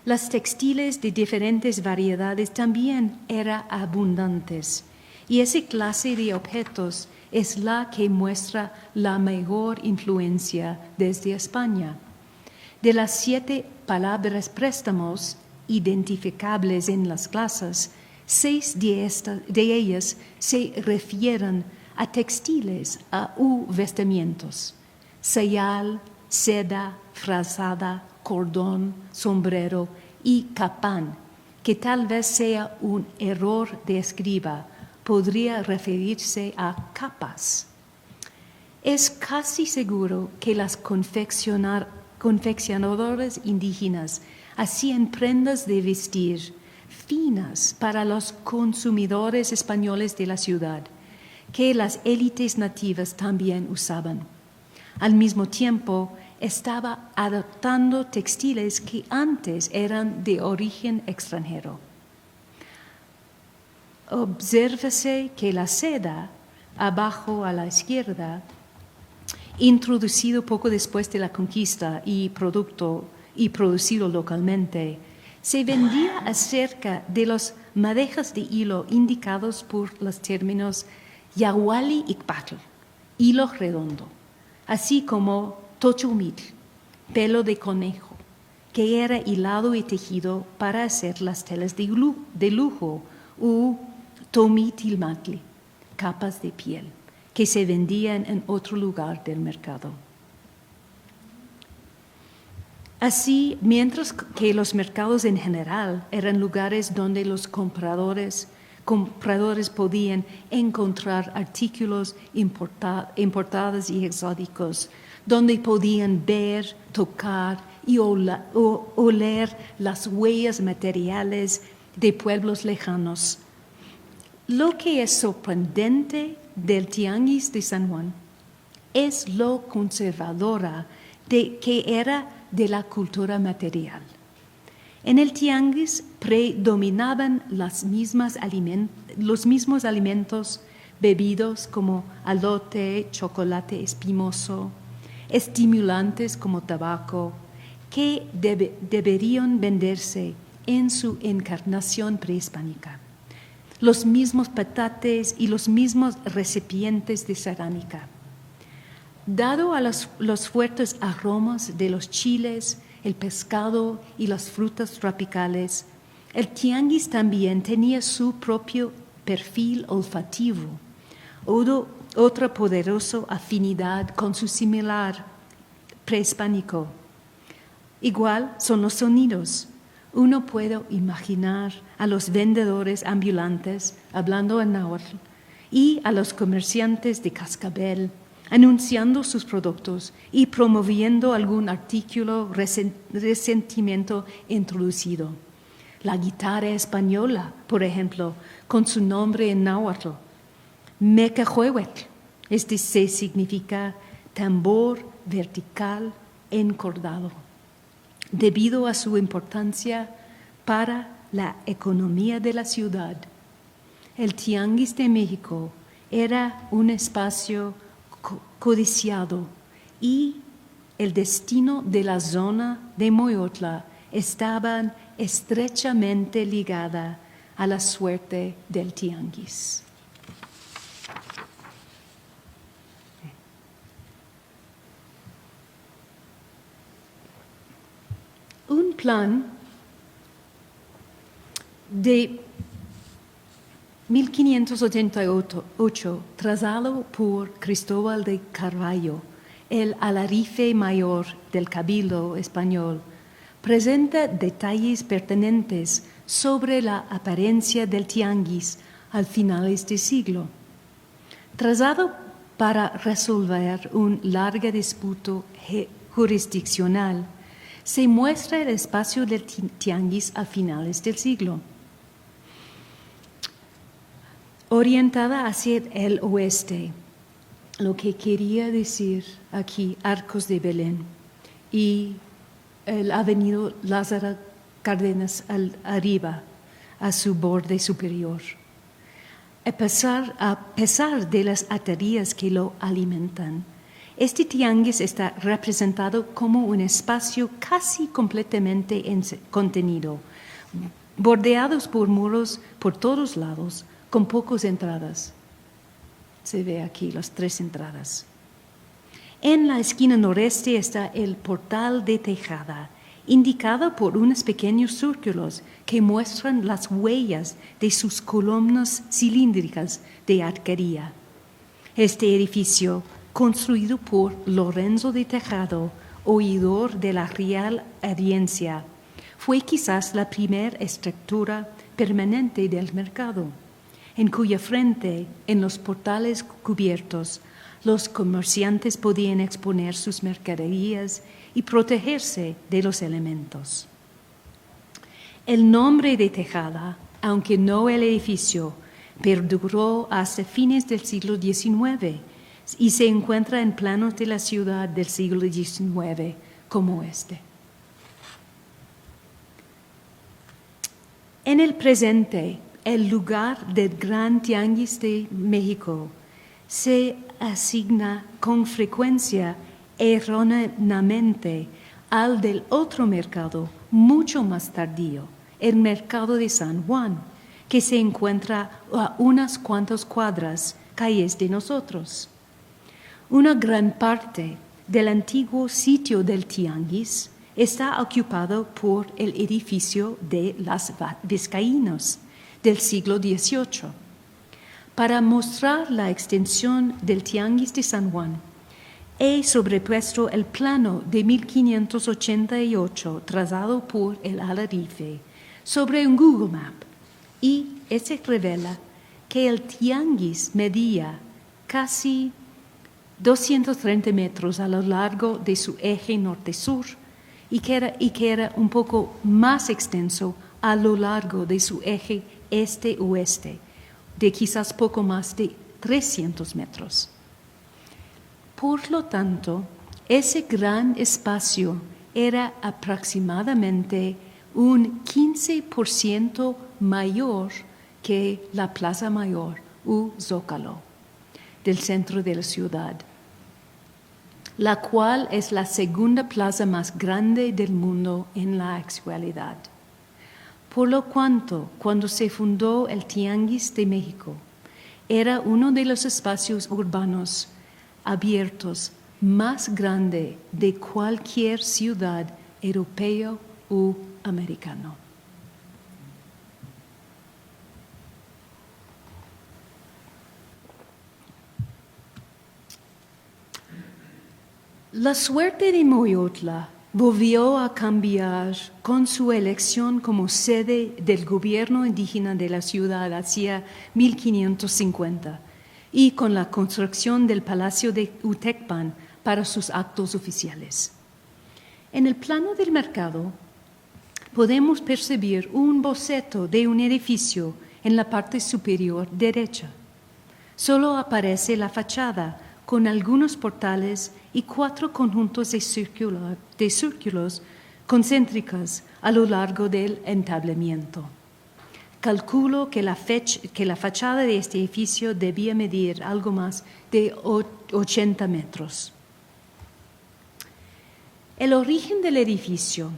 Las textiles de diferentes variedades también eran abundantes, y esa clase de objetos es la que muestra la mayor influencia desde España. De las 7 palabras préstamos identificables en las clases, 6 de ellas se refieren a textiles u vestimientos: sayal, seda, frazada, cordón, sombrero y capán, que tal vez sea un error de escriba, podría referirse a capas. Es casi seguro que las confeccionadoras indígenas hacían prendas de vestir finas para los consumidores españoles de la ciudad, que las élites nativas también usaban. Al mismo tiempo, estaba adoptando textiles que antes eran de origen extranjero. Obsérvese que la seda, abajo a la izquierda, introducido poco después de la conquista y producido localmente, se vendía acerca de los madejas de hilo indicados por los términos yahuali y patl, hilo redondo, así como tochumitl, pelo de conejo, que era hilado y tejido para hacer las telas de lujo u tomitilmatli, capas de piel, que se vendían en otro lugar del mercado. Así, mientras que los mercados en general eran lugares donde los compradores podían encontrar artículos importados y exóticos, donde podían ver, tocar y oler las huellas materiales de pueblos lejanos. Lo que es sorprendente del Tianguis de San Juan es lo conservadora que era de la cultura material. En el tianguis predominaban los mismos alimentos bebidos como alote, chocolate espimoso, estimulantes como tabaco, que deberían venderse en su encarnación prehispánica. Los mismos patates y los mismos recipientes de cerámica. Dado a los fuertes aromas de los chiles, el pescado y las frutas tropicales, el tianguis también tenía su propio perfil olfativo, otra poderosa afinidad con su similar prehispánico. Igual son los sonidos. Uno puede imaginar a los vendedores ambulantes hablando en náhuatl y a los comerciantes de cascabel anunciando sus productos y promoviendo algún artículo recientemente introducido. La guitarra española, por ejemplo, con su nombre en náhuatl, mecahuehuetl, se significa tambor vertical encordado, debido a su importancia para la economía de la ciudad. El Tianguis de México era un espacio codiciado y el destino de la zona de Moyotla estaba estrechamente ligada a la suerte del tianguis. Un plan de 1588, trazado por Cristóbal de Carvalho, el alarife mayor del Cabildo español, presenta detalles pertinentes sobre la apariencia del tianguis al finales del siglo. Trazado para resolver un largo disputa jurisdiccional, se muestra el espacio del tianguis a finales del siglo. Orientada hacia el oeste, lo que quería decir aquí Arcos de Belén y el avenida Lázaro Cárdenas arriba, a su borde superior. A pesar de las arterias que lo alimentan, este tianguis está representado como un espacio casi completamente contenido, bordeados por muros por todos lados, con pocas entradas. Se ve aquí las 3 entradas. En la esquina noreste está el portal de tejada, indicado por unos pequeños círculos que muestran las huellas de sus columnas cilíndricas de arquería. Este edificio, construido por Lorenzo de Tejado, oidor de la Real Audiencia, fue quizás la primera estructura permanente del mercado, en cuya frente, en los portales cubiertos, los comerciantes podían exponer sus mercaderías y protegerse de los elementos. El nombre de Tejada, aunque no el edificio, perduró hasta fines del siglo XIX y se encuentra en planos de la ciudad del siglo XIX como este. En el presente, el lugar del Gran Tianguis de México se asigna con frecuencia erróneamente al del otro mercado mucho más tardío, el mercado de San Juan, que se encuentra a unas cuantas cuadras calles de nosotros. Una gran parte del antiguo sitio del tianguis está ocupado por el edificio de las Vizcaínos, del siglo XVIII. Para mostrar la extensión del Tianguis de San Juan, he sobrepuesto el plano de 1588 trazado por el Alarife sobre un Google Map y ese revela que el Tianguis medía casi 230 metros a lo largo de su eje norte-sur y que era un poco más extenso a lo largo de su eje este-oeste, de quizás poco más de 300 metros. Por lo tanto, ese gran espacio era aproximadamente un 15% mayor que la Plaza Mayor u Zócalo del centro de la ciudad, la cual es la segunda plaza más grande del mundo en la actualidad. Por lo cuanto, cuando se fundó el Tianguis de México, era uno de los espacios urbanos abiertos más grande de cualquier ciudad europeo u americano. La suerte de Moyotla volvió a cambiar con su elección como sede del gobierno indígena de la ciudad hacia 1550 y con la construcción del Palacio de Utecpan para sus actos oficiales. En el plano del mercado podemos percibir un boceto de un edificio en la parte superior derecha. Solo aparece la fachada con algunos portales y 4 conjuntos de círculos concéntricos a lo largo del entablamiento. Calculo que la fachada de este edificio debía medir algo más de 80 metros. El origen del edificio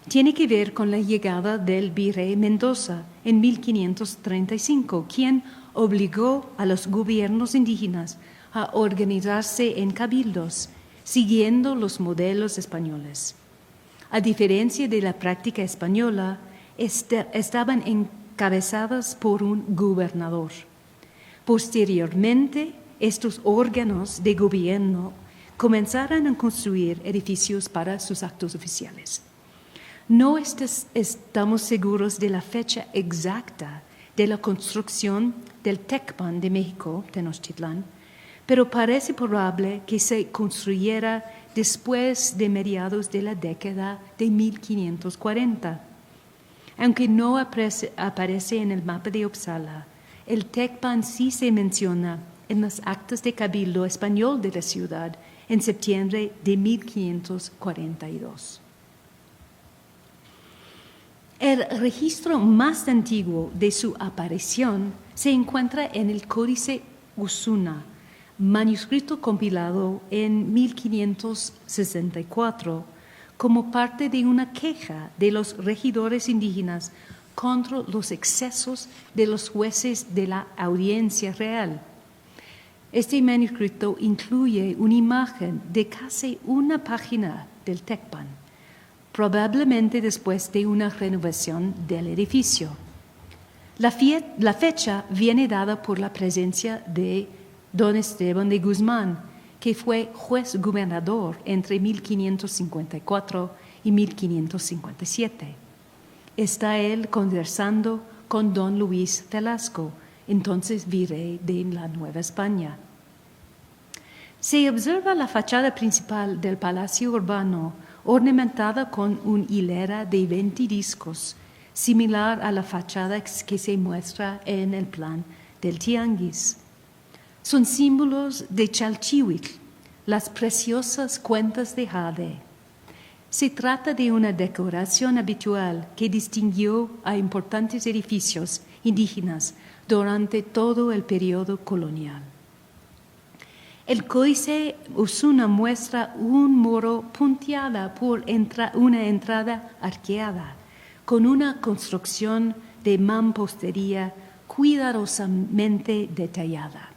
tiene que ver con la llegada del virrey Mendoza en 1535, quien obligó a los gobiernos indígenas a organizarse en cabildos, siguiendo los modelos españoles. A diferencia de la práctica española, estaban encabezadas por un gobernador. Posteriormente, estos órganos de gobierno comenzaron a construir edificios para sus actos oficiales. No estamos seguros de la fecha exacta de la construcción del Tecpan de México, Tenochtitlán, pero parece probable que se construyera después de mediados de la década de 1540. Aunque no aparece en el mapa de Uppsala, el Tecpan sí se menciona en las actas de cabildo español de la ciudad en septiembre de 1542. El registro más antiguo de su aparición se encuentra en el Códice Osuna, manuscrito compilado en 1564 como parte de una queja de los regidores indígenas contra los excesos de los jueces de la Audiencia Real. Este manuscrito incluye una imagen de casi una página del Tecpan, probablemente después de una renovación del edificio. La fecha viene dada por la presencia de don Esteban de Guzmán, que fue juez gobernador entre 1554 y 1557. Está él conversando con don Luis Velasco, entonces virrey de la Nueva España. Se observa la fachada principal del palacio urbano ornamentada con una hilera de 20 discos, similar a la fachada que se muestra en el plan del Tianguis. Son símbolos de Chalchihuitl, las preciosas cuentas de jade. Se trata de una decoración habitual que distinguió a importantes edificios indígenas durante todo el periodo colonial. El Códice Osuna muestra un muro punteado por una entrada arqueada, con una construcción de mampostería cuidadosamente detallada.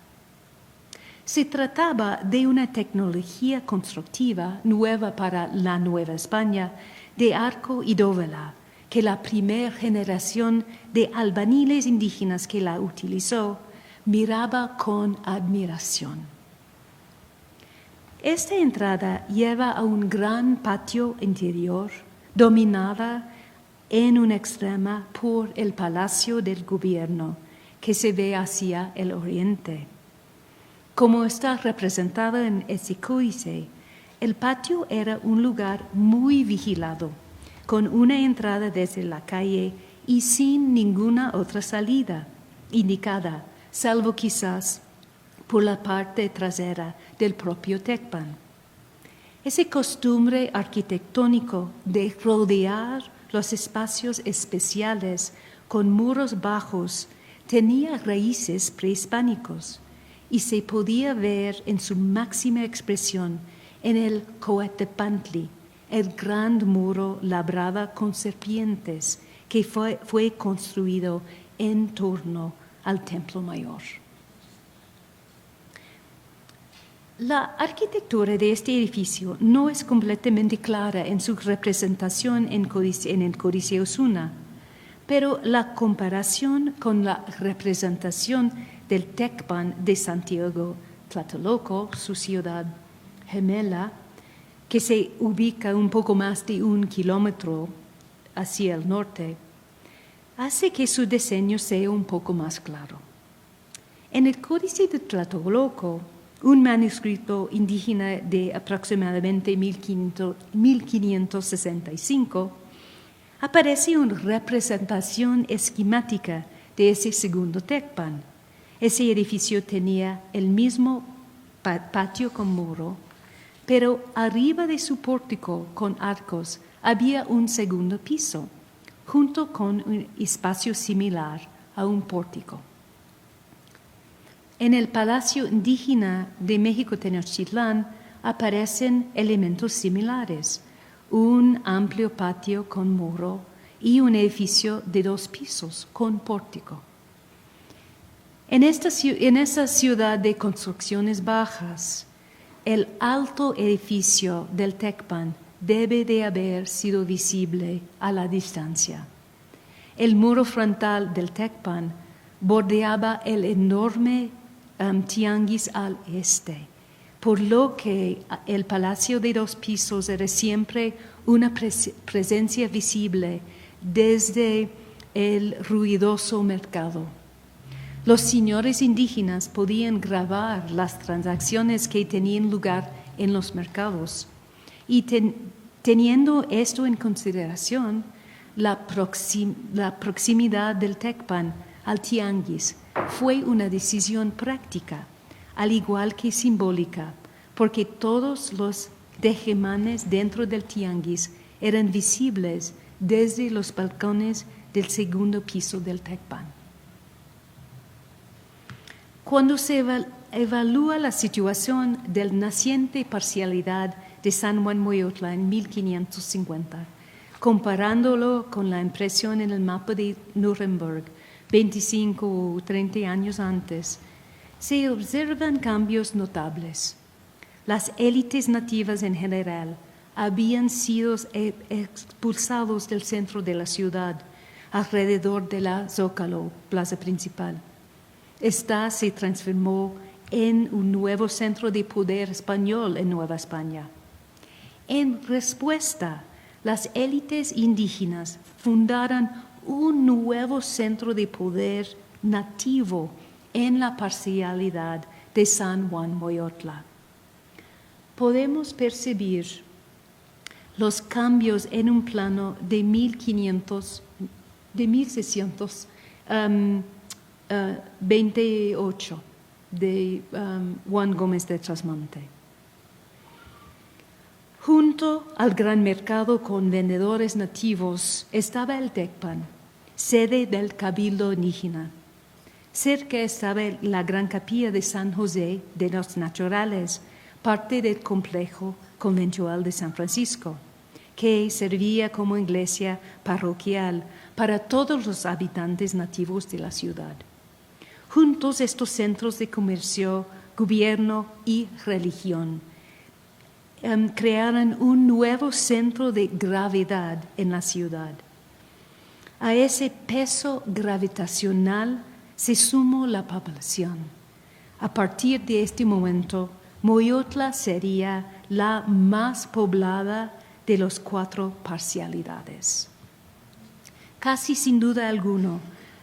Se trataba de una tecnología constructiva nueva para la Nueva España de arco y dovela, que la primera generación de albañiles indígenas que la utilizó miraba con admiración. Esta entrada lleva a un gran patio interior, dominada en una extrema por el Palacio del Gobierno, que se ve hacia el oriente. Como está representado en ese códice, el patio era un lugar muy vigilado, con una entrada desde la calle y sin ninguna otra salida indicada, salvo quizás por la parte trasera del propio Tecpan. Ese costumbre arquitectónico de rodear los espacios especiales con muros bajos tenía raíces prehispánicos y se podía ver en su máxima expresión en el Coatepantli, el gran muro labrado con serpientes que fue construido en torno al Templo Mayor. La arquitectura de este edificio no es completamente clara en su representación en el Códice Osuna, pero la comparación con la representación del Tecpan de Santiago Tlatelolco, su ciudad gemela, que se ubica un poco más de 1 kilómetro hacia el norte, hace que su diseño sea un poco más claro. En el Códice de Tlatelolco, un manuscrito indígena de aproximadamente 1565, aparece una representación esquemática de ese segundo Tecpan. Ese edificio tenía el mismo patio con muro, pero arriba de su pórtico con arcos había un segundo piso, junto con un espacio similar a un pórtico. En el Palacio Indígena de México Tenochtitlán aparecen elementos similares, un amplio patio con muro y un edificio de 2 pisos con pórtico. En esa ciudad de construcciones bajas, el alto edificio del Tecpan debe de haber sido visible a la distancia. El muro frontal del Tecpan bordeaba el enorme tianguis al este, por lo que el palacio de 2 pisos era siempre una presencia visible desde el ruidoso mercado. Los señores indígenas podían grabar las transacciones que tenían lugar en los mercados y teniendo esto en consideración, la proximidad del Tecpan al tianguis fue una decisión práctica, al igual que simbólica, porque todos los tejemanes dentro del tianguis eran visibles desde los balcones del segundo piso del Tecpan. Cuando se evalúa la situación del naciente parcialidad de San Juan Moyotla en 1550, comparándolo con la impresión en el mapa de Nuremberg 25 o 30 años antes, se observan cambios notables. Las élites nativas en general habían sido expulsados del centro de la ciudad, alrededor de la Zócalo, plaza principal. Esta se transformó en un nuevo centro de poder español en Nueva España. En respuesta, las élites indígenas fundaron un nuevo centro de poder nativo en la parcialidad de San Juan Moyotla. Podemos percibir los cambios en un plano de 1628 de Juan Gómez de Trasmonte. Junto al gran mercado con vendedores nativos estaba el Tecpan, sede del Cabildo Indígena. Cerca estaba la gran capilla de San José de los Naturales, parte del complejo conventual de San Francisco, que servía como iglesia parroquial para todos los habitantes nativos de la ciudad. Juntos estos centros de comercio, gobierno y religión crearon un nuevo centro de gravedad en la ciudad. A ese peso gravitacional se sumó la población. A partir de este momento, Moyotla sería la más poblada de las 4 parcialidades. Casi sin duda alguna,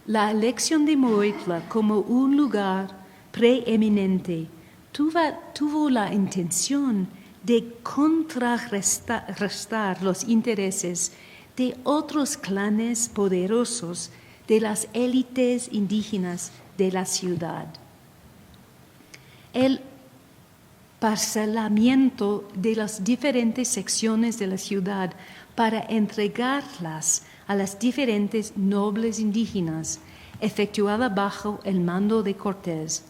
la elección de Moyotla como un lugar preeminente tuvo la intención de contrarrestar los intereses de otros clanes poderosos de las élites indígenas de la ciudad. El parcelamiento de las diferentes secciones de la ciudad para entregarlas a las diferentes nobles indígenas, efectuada bajo el mando de Cortés,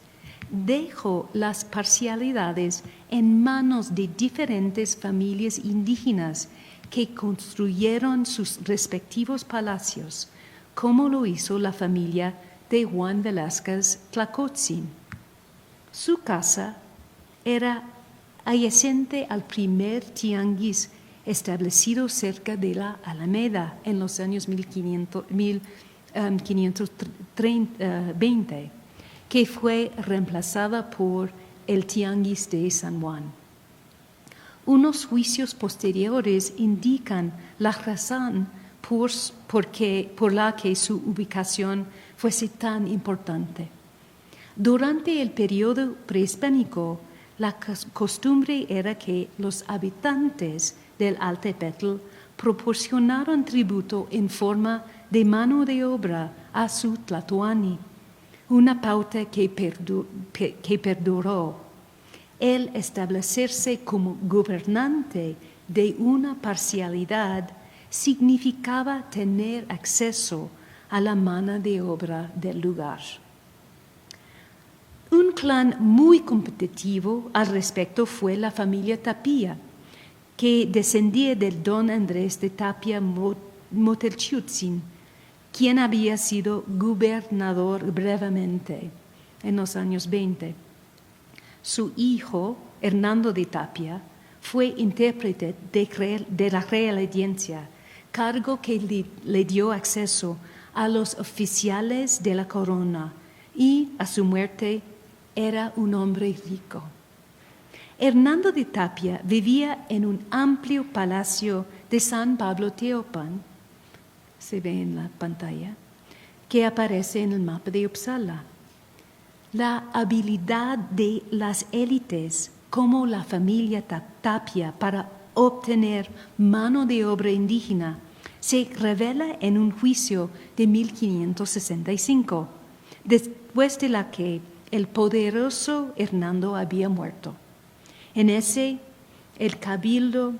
dejó las parcialidades en manos de diferentes familias indígenas que construyeron sus respectivos palacios, como lo hizo la familia de Juan Velázquez Tlacotzin. Su casa era adyacente al primer tianguis establecido cerca de la Alameda en los años 1520, que fue reemplazada por el tianguis de San Juan. Unos juicios posteriores indican la razón por la que su ubicación fuese tan importante. Durante el periodo prehispánico, la costumbre era que los habitantes del Altepetl proporcionaron tributo en forma de mano de obra a su tlatoani, una pauta que perduró. El establecerse como gobernante de una parcialidad significaba tener acceso a la mano de obra del lugar. Un clan muy competitivo al respecto fue la familia Tapia, que descendía del don Andrés de Tapia Motelchiutzin, quien había sido gobernador brevemente en los años 20. Su hijo, Hernando de Tapia, fue intérprete de la Real Audiencia, cargo que le dio acceso a los oficiales de la corona y, a su muerte, era un hombre rico. Hernando de Tapia vivía en un amplio palacio de San Pablo Teopan, se ve en la pantalla, que aparece en el mapa de Uppsala. La habilidad de las élites, como la familia Tapia, para obtener mano de obra indígena, se revela en un juicio de 1565, después de la que el poderoso Hernando había muerto. En ese, el cabildo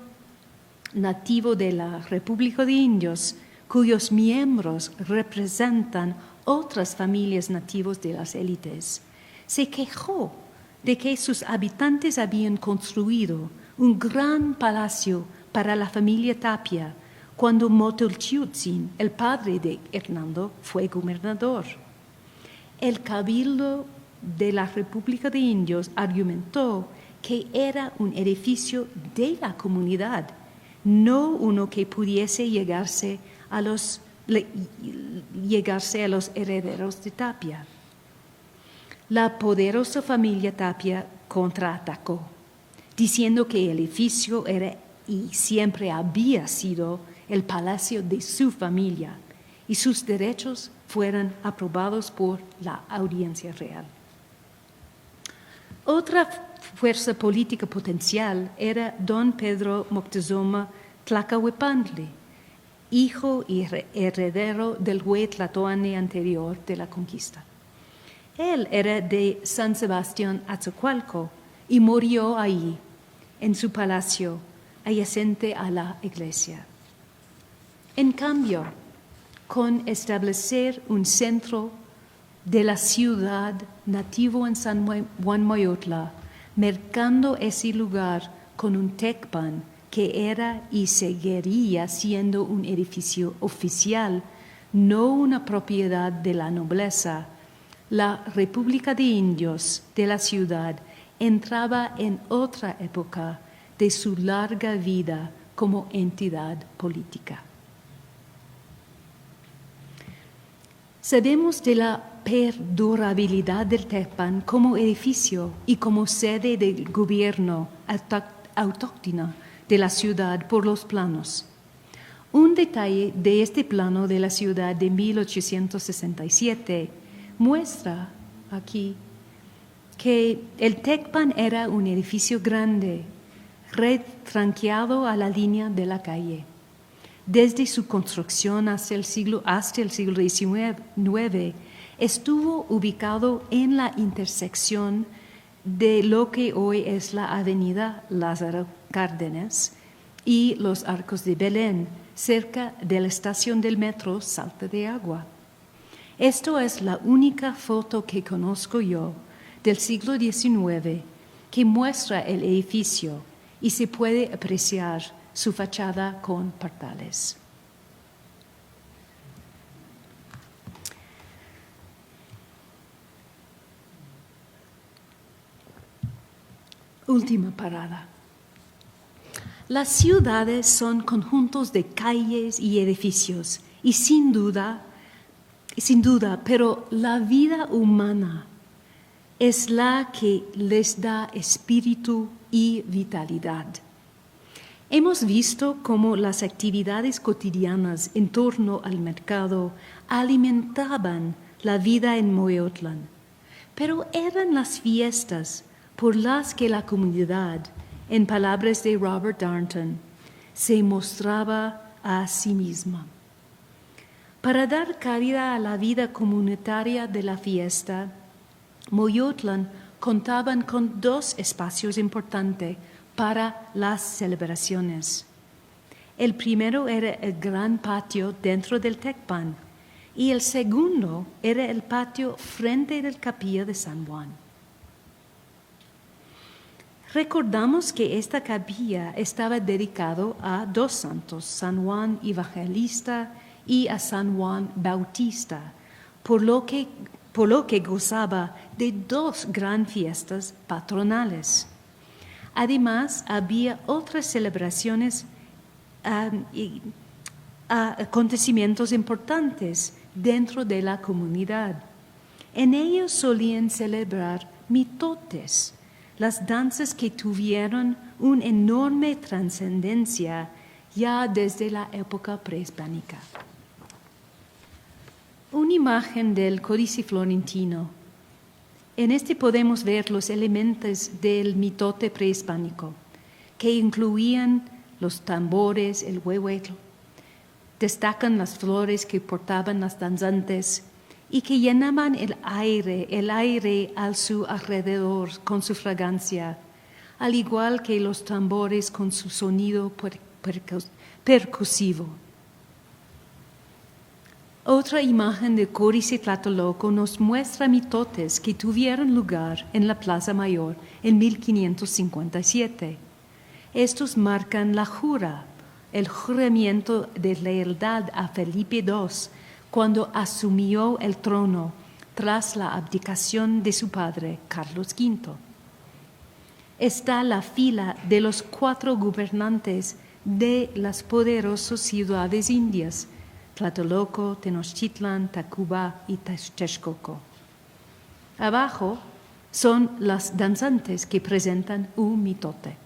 nativo de la República de Indios, cuyos miembros representan otras familias nativas de las élites, se quejó de que sus habitantes habían construido un gran palacio para la familia Tapia cuando Motelchiutzin, el padre de Hernando, fue gobernador. El cabildo de la República de Indios argumentó que era un edificio de la comunidad, no uno que pudiese llegarse a los herederos de Tapia. La poderosa familia Tapia contraatacó, diciendo que el edificio era y siempre había sido el palacio de su familia y sus derechos fueran aprobados por la Audiencia Real. Otra fuerza política potencial era don Pedro Moctezuma Tlacahuepantli, hijo y heredero del rey tlatoani anterior de la conquista. Él era de San Sebastián Atzacoalco y murió allí, en su palacio, adyacente a la iglesia. En cambio, con establecer un centro de la ciudad nativo en San Juan Moyotla, mercando ese lugar con un tecpan que era y seguiría siendo un edificio oficial, no una propiedad de la nobleza, la República de Indios de la ciudad entraba en otra época de su larga vida como entidad política. Sabemos de la perdurabilidad del Tecpan como edificio y como sede del gobierno autóctono de la ciudad por los planos. Un detalle de este plano de la ciudad de 1867 muestra aquí que el Tecpan era un edificio grande, retranqueado a la línea de la calle. Desde su construcción hasta el siglo XIX, estuvo ubicado en la intersección de lo que hoy es la avenida Lázaro Cárdenas y los Arcos de Belén, cerca de la estación del metro Salto de Agua. Esto es la única foto que conozco yo del siglo XIX que muestra el edificio y se puede apreciar su fachada con portales. Última parada. Las ciudades son conjuntos de calles y edificios y sin duda, pero la vida humana es la que les da espíritu y vitalidad. Hemos visto cómo las actividades cotidianas en torno al mercado alimentaban la vida en Moyotlán, pero eran las fiestas por las que la comunidad, en palabras de Robert Darnton, se mostraba a sí misma. Para dar cabida a la vida comunitaria de la fiesta, Moyotlán contaban con dos espacios importantes para las celebraciones. El primero era el gran patio dentro del Tecpan y el segundo era el patio frente del capilla de San Juan. Recordamos que esta capilla estaba dedicado a dos santos, San Juan Evangelista y a San Juan Bautista, por lo que gozaba de dos grandes fiestas patronales. Además, había otras celebraciones y acontecimientos importantes dentro de la comunidad. En ellos solían celebrar mitotes, las danzas que tuvieron una enorme trascendencia ya desde la época prehispánica. Una imagen del Códice Florentino. En este podemos ver los elementos del mitote prehispánico, que incluían los tambores, el huehuetl. Destacan las flores que portaban las danzantes y que llenaban el aire a su alrededor con su fragancia, al igual que los tambores con su sonido percusivo. Otra imagen de Códice Tlatelolco nos muestra mitotes que tuvieron lugar en la Plaza Mayor en 1557. Estos marcan la jura, el juramento de lealtad a Felipe II cuando asumió el trono tras la abdicación de su padre, Carlos V. Está la fila de los 4 gobernantes de las poderosas ciudades indias, Tlatelolco, Tenochtitlan, Tacuba y Texcoco. Abajo son las danzantes que presentan un mitote.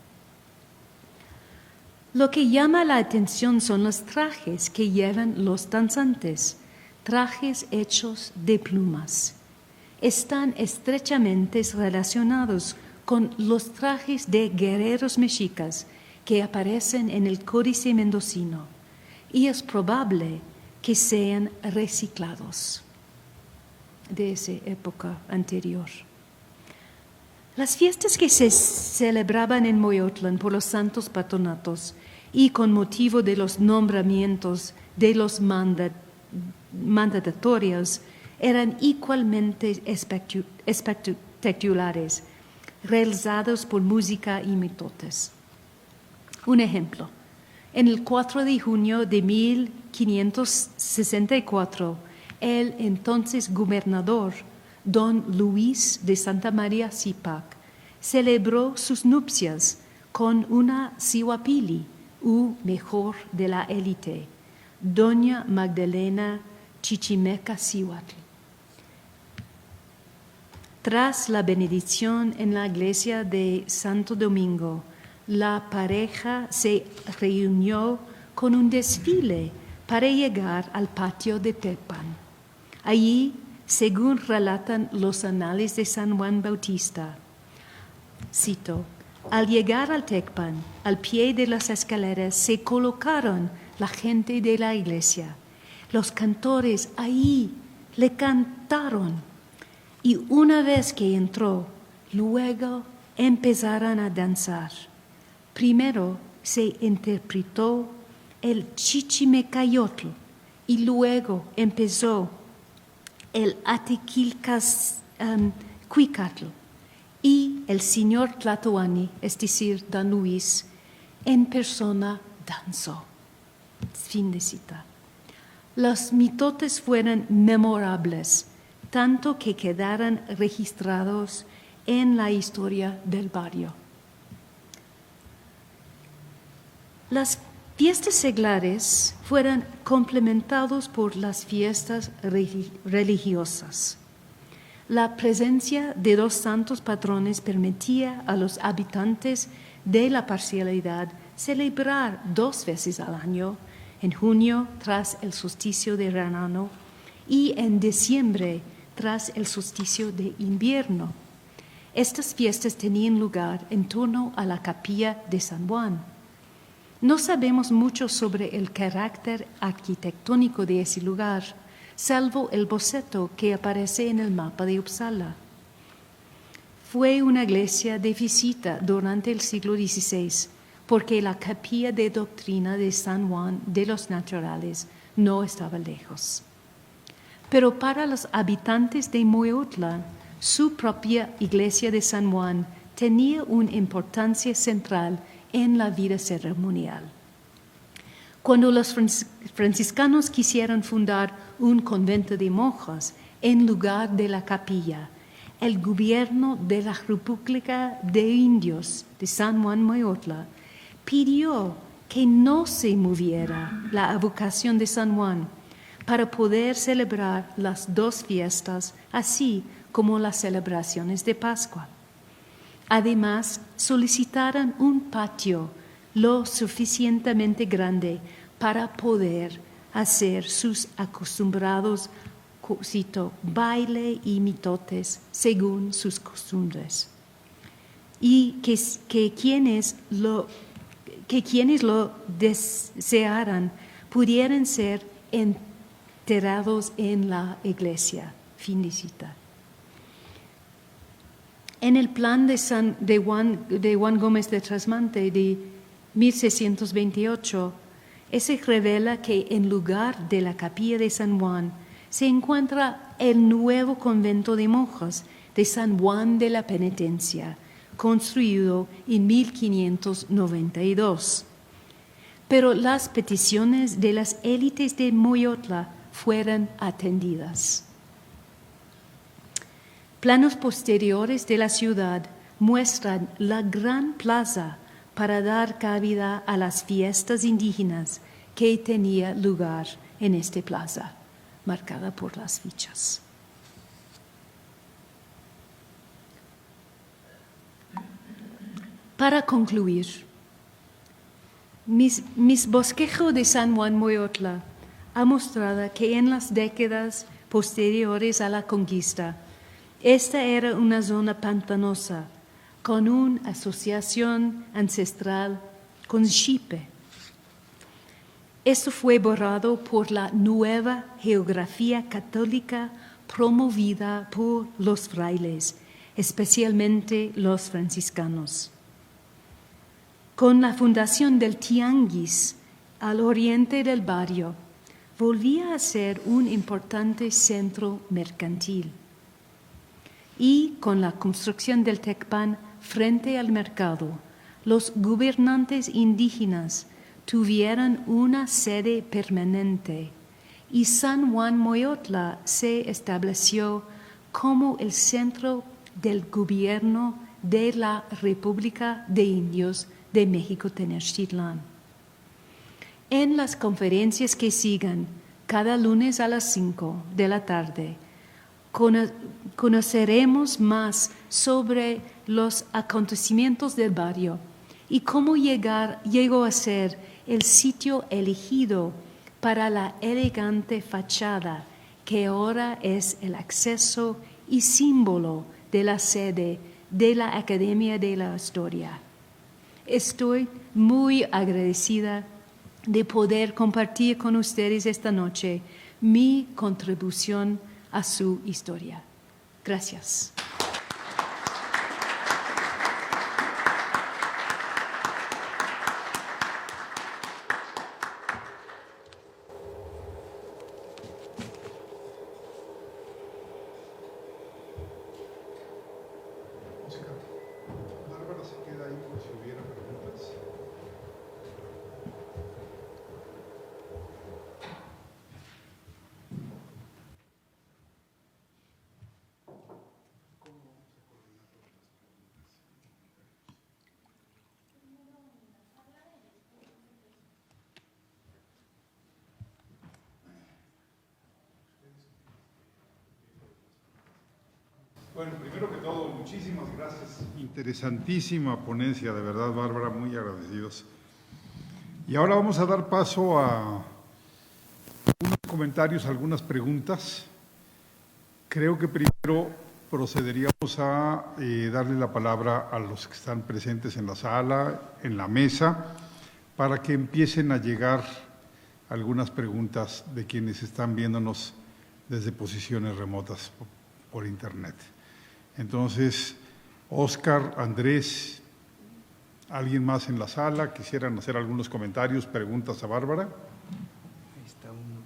Lo que llama la atención son los trajes que llevan los danzantes, trajes hechos de plumas. Están estrechamente relacionados con los trajes de guerreros mexicas que aparecen en el Códice Mendocino, y es probable que sean reciclados de esa época anterior. Las fiestas que se celebraban en Moyotlán por los santos patronatos y con motivo de los nombramientos de los mandatorios eran igualmente espectaculares, realizados por música y mitotes. Un ejemplo. En el 4 de junio de 1564, el entonces gobernador, don Luis de Santa María Zipac, celebró sus nupcias con una cihuapili, u mejor de la élite, doña Magdalena Chichimeca-Cihuatl. Tras la bendición en la iglesia de Santo Domingo, la pareja se reunió con un desfile para llegar al patio de Tecpan. Allí, según relatan los anales de San Juan Bautista, cito, al llegar al Tecpan, al pie de las escaleras se colocaron la gente de la iglesia. Los cantores ahí le cantaron. Y una vez que entró, luego empezaron a danzar. Primero se interpretó el Chichimecayotl y luego empezó el Atequilcuicatl y el señor Tlatoani, es decir, Don Luis, en persona danzó. Fin de cita. Los mitotes fueron memorables, tanto que quedaron registrados en la historia del barrio. Las fiestas seglares fueron complementados por las fiestas religiosas. La presencia de dos santos patrones permitía a los habitantes de la parcialidad celebrar 2 veces al año, en junio tras el solsticio de verano y en diciembre tras el solsticio de invierno. Estas fiestas tenían lugar en torno a la capilla de San Juan. No sabemos mucho sobre el carácter arquitectónico de ese lugar, salvo el boceto que aparece en el mapa de Uppsala. Fue una iglesia de visita durante el siglo XVI, porque la capilla de doctrina de San Juan de los Naturales no estaba lejos. Pero para los habitantes de Moyotla, su propia iglesia de San Juan tenía una importancia central en la vida ceremonial. Cuando los franciscanos quisieron fundar un convento de monjas en lugar de la capilla, el gobierno de la República de Indios de San Juan Moyotla pidió que no se moviera la advocación de San Juan para poder celebrar las 2 fiestas, así como las celebraciones de Pascua. Además, solicitaron un patio lo suficientemente grande para poder hacer sus acostumbrados, cito, baile y mitotes según sus costumbres. Y que quienes lo desearan pudieran ser enterrados en la iglesia. Fin de cita. En el plan de Juan Gómez de Trasmante de 1628, se revela que en lugar de la capilla de San Juan se encuentra el nuevo convento de monjas de San Juan de la Penitencia, construido en 1592. Pero las peticiones de las élites de Moyotla fueron atendidas. Planos posteriores de la ciudad muestran la gran plaza para dar cabida a las fiestas indígenas que tenía lugar en esta plaza, marcada por las fichas. Para concluir, mis bosquejo de San Juan Moyotla ha mostrado que en las décadas posteriores a la conquista, esta era una zona pantanosa con una asociación ancestral con Xipe. Esto fue borrado por la nueva geografía católica promovida por los frailes, especialmente los franciscanos. Con la fundación del Tianguis al oriente del barrio, volvía a ser un importante centro mercantil. Y con la construcción del Tecpan frente al mercado, los gobernantes indígenas tuvieron una sede permanente y San Juan Moyotla se estableció como el centro del gobierno de la República de Indios de México Tenochtitlán. En las conferencias que sigan, Cada lunes a las 5 de la tarde conoceremos más sobre los acontecimientos del barrio y cómo llegó a ser el sitio elegido para la elegante fachada que ahora es el acceso y símbolo de la sede de la Academia de la Historia. Estoy muy agradecida de poder compartir con ustedes esta noche mi contribución a su historia. Gracias. Óscar, Bárbara se queda ahí por si hubiera preguntas. Bueno, primero que todo, muchísimas gracias. Interesantísima ponencia, de verdad, Bárbara, muy agradecidos. Y ahora vamos a dar paso a unos comentarios, algunas preguntas. Creo que primero procederíamos a darle la palabra a los que están presentes en la sala, en la mesa, para que empiecen a llegar algunas preguntas de quienes están viéndonos desde posiciones remotas por internet. Entonces, Óscar, Andrés, ¿alguien más en la sala? ¿Quisieran hacer algunos comentarios, preguntas a Bárbara? Ahí está uno.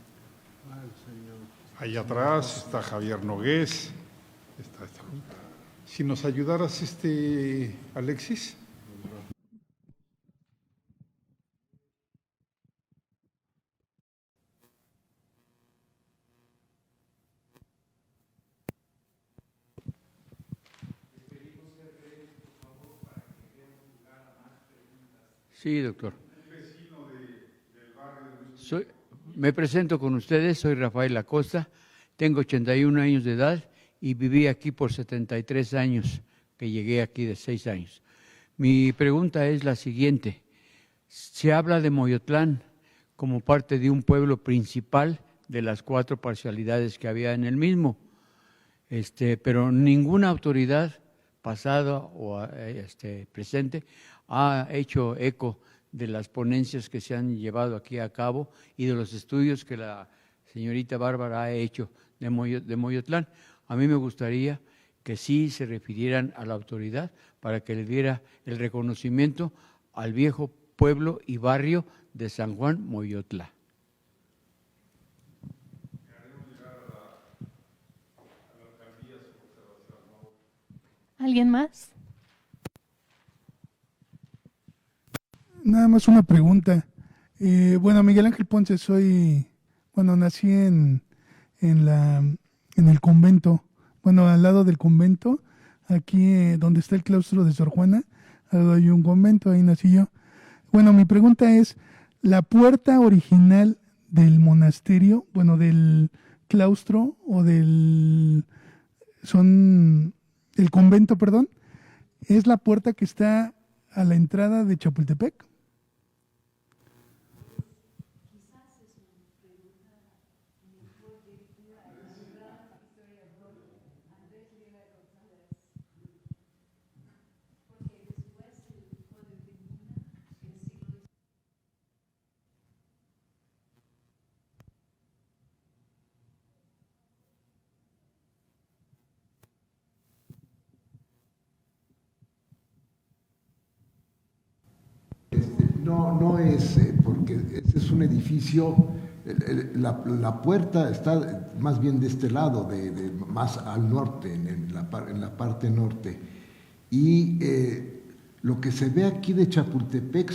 Ahí atrás está Javier Nogués. Si nos ayudaras, Alexis. Sí, doctor. Me presento con ustedes, soy Rafael Acosta, tengo 81 años de edad y viví aquí por 73 años, que llegué aquí de 6 años. Mi pregunta es la siguiente. Se habla de Moyotlán como parte de un pueblo principal de las 4 parcialidades que había en el mismo, pero ninguna autoridad pasada o presente ha hecho eco de las ponencias que se han llevado aquí a cabo y de los estudios que la señorita Bárbara ha hecho de Moyotlán. A mí me gustaría que sí se refirieran a la autoridad para que le diera el reconocimiento al viejo pueblo y barrio de San Juan Moyotlán. ¿Alguien más? Nada más una pregunta. Bueno, Miguel Ángel Ponce, nací en el convento, al lado del convento, aquí donde está el claustro de Sor Juana, al lado hay un convento, ahí nací yo. Bueno, mi pregunta es, ¿la puerta original del monasterio, del claustro o del convento, perdón, es la puerta que está a la entrada de Chapultepec? No es, porque este es un edificio, la puerta está más bien de este lado, más al norte, en la parte norte. Y lo que se ve aquí de Chapultepec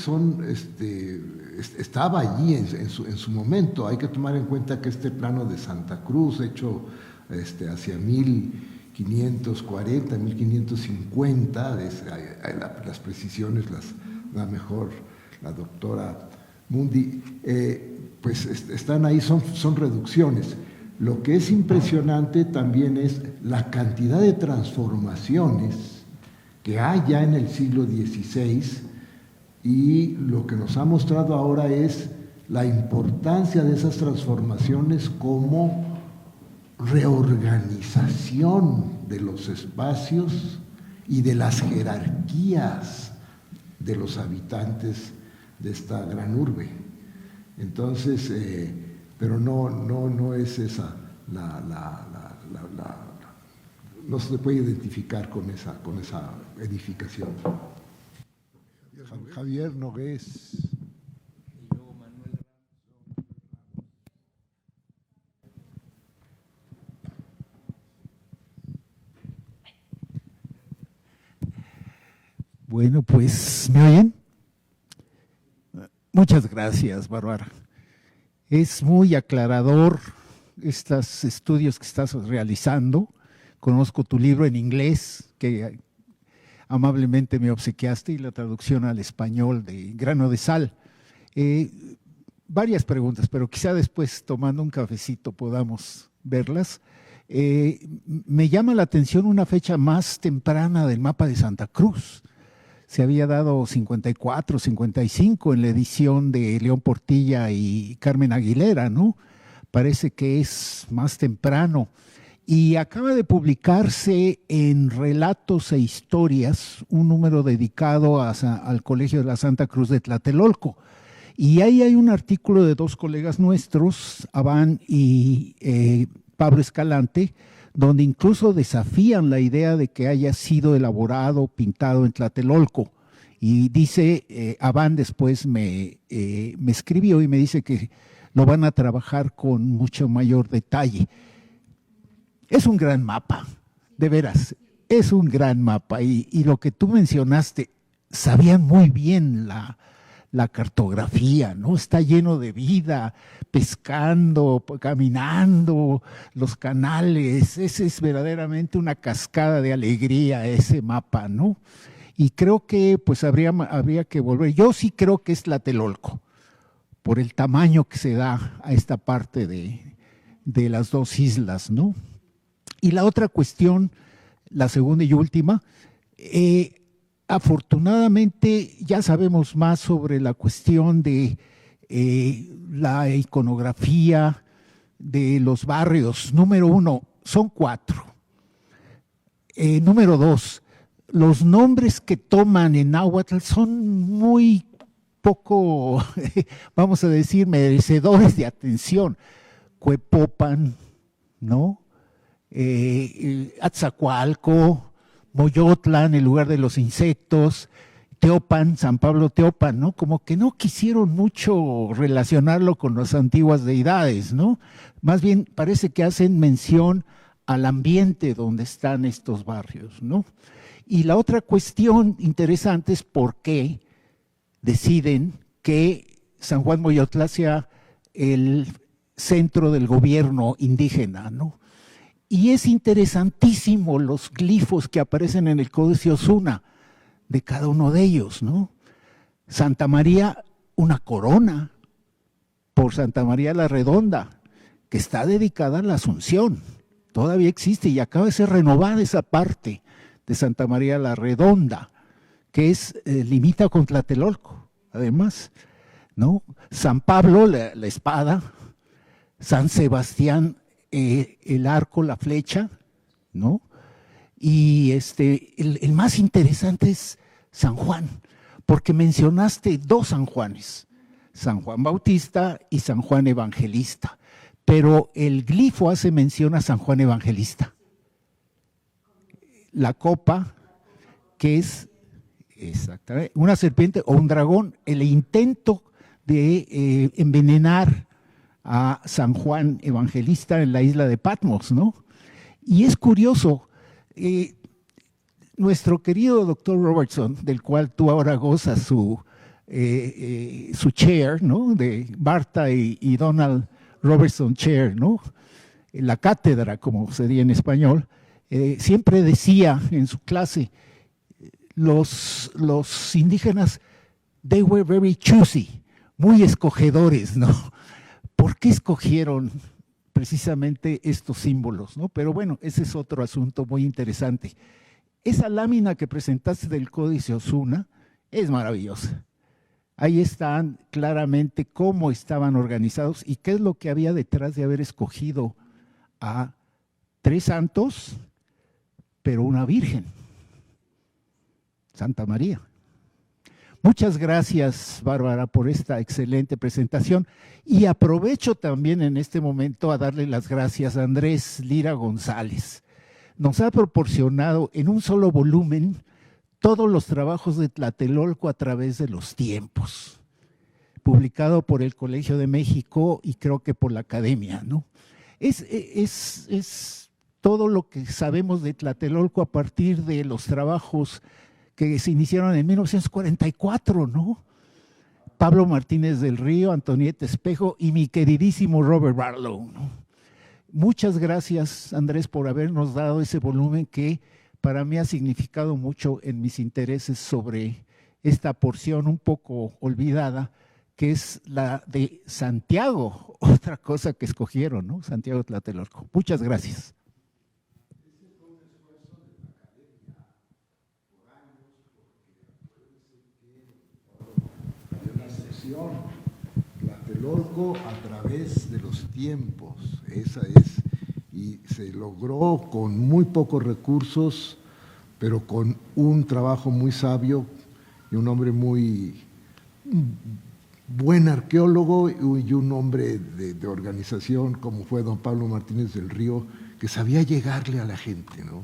estaba allí en su momento. Hay que tomar en cuenta que este plano de Santa Cruz, hecho hacia 1540, 1550, las precisiones la mejor la doctora Mundi, pues están ahí, son reducciones. Lo que es impresionante también es la cantidad de transformaciones que hay ya en el siglo XVI, y lo que nos ha mostrado ahora es la importancia de esas transformaciones como reorganización de los espacios y de las jerarquías de los habitantes de esta gran urbe. Entonces, pero no es esa no se puede identificar con esa edificación. Javier Nogués. Bueno, pues, ¿me oyen? Muchas gracias, Bárbara. Es muy aclarador estos estudios que estás realizando. Conozco tu libro en inglés, que amablemente me obsequiaste, y la traducción al español de Grano de Sal. Varias preguntas, pero quizá después, tomando un cafecito, podamos verlas. Me llama la atención una fecha más temprana del mapa de Santa Cruz. Se había dado 54, 55 en la edición de León Portilla y Carmen Aguilera, ¿no? Parece que es más temprano. Y acaba de publicarse en Relatos e Historias un número dedicado al Colegio de la Santa Cruz de Tlatelolco. Y ahí hay un artículo de dos colegas nuestros, Abán y Pablo Escalante, donde incluso desafían la idea de que haya sido elaborado, pintado en Tlatelolco. Y dice, Abán después me escribió y me dice que lo van a trabajar con mucho mayor detalle. Es un gran mapa, de veras, es un gran mapa. Y lo que tú mencionaste, sabían muy bien la cartografía, ¿no? Está lleno de vida, pescando, caminando, los canales. Ese es verdaderamente una cascada de alegría, ese mapa, ¿no? Y creo que pues habría que volver. Yo sí creo que es Tlatelolco, por el tamaño que se da a esta parte de las dos islas, ¿no? Y la otra cuestión, la segunda y última, afortunadamente ya sabemos más sobre la cuestión de la iconografía de los barrios. Número 1, son 4. Número 2, los nombres que toman en náhuatl son muy poco, vamos a decir, merecedores de atención. Cuepopan, ¿no? Atzacoalco, Moyotlán, el lugar de los insectos, Teopan, San Pablo Teopan, ¿no? Como que no quisieron mucho relacionarlo con las antiguas deidades, ¿no? Más bien parece que hacen mención al ambiente donde están estos barrios, ¿no? Y la otra cuestión interesante es por qué deciden que San Juan Moyotla sea el centro del gobierno indígena, ¿no? Y es interesantísimo los glifos que aparecen en el Códice Osuna de cada uno de ellos, ¿no? Santa María, una corona por Santa María la Redonda, que está dedicada a la Asunción. Todavía existe y acaba de ser renovada esa parte de Santa María la Redonda, que es limita con Tlatelolco, además, ¿no? San Pablo, la espada, San Sebastián, el arco, la flecha, ¿no? Y el más interesante es San Juan, porque mencionaste dos San Juanes, San Juan Bautista y San Juan Evangelista, pero el glifo hace mención a San Juan Evangelista. La copa, que es exactamente una serpiente o un dragón, el intento de envenenar a San Juan Evangelista en la isla de Patmos, ¿no? Y es curioso, nuestro querido doctor Robertson, del cual tú ahora gozas su chair, ¿no? De Martha y Donald Robertson Chair, ¿no? La cátedra, como sería en español, siempre decía en su clase, los indígenas, they were very choosy, muy escogedores, ¿no? ¿por qué escogieron precisamente estos símbolos, ¿no? Pero bueno, ese es otro asunto muy interesante. Esa lámina que presentaste del Códice Osuna es maravillosa. Ahí están claramente cómo estaban organizados y qué es lo que había detrás de haber escogido a 3 santos, pero una virgen, Santa María. Muchas gracias, Bárbara, por esta excelente presentación. Y aprovecho también en este momento a darle las gracias a Andrés Lira González. Nos ha proporcionado en un solo volumen todos los trabajos de Tlatelolco a través de los tiempos, publicado por el Colegio de México y creo que por la Academia, ¿no? Es todo lo que sabemos de Tlatelolco a partir de los trabajos que se iniciaron en 1944, ¿no? Pablo Martínez del Río, Antonieta Espejo y mi queridísimo Robert Barlow, ¿no? Muchas gracias, Andrés, por habernos dado ese volumen que para mí ha significado mucho en mis intereses sobre esta porción un poco olvidada, que es la de Santiago, otra cosa que escogieron, ¿no? Santiago Tlatelolco. Muchas gracias. Tlatelolco a través de los tiempos, esa es, y se logró con muy pocos recursos, pero con un trabajo muy sabio y un hombre muy buen arqueólogo y un hombre de organización como fue don Pablo Martínez del Río, que sabía llegarle a la gente, ¿no?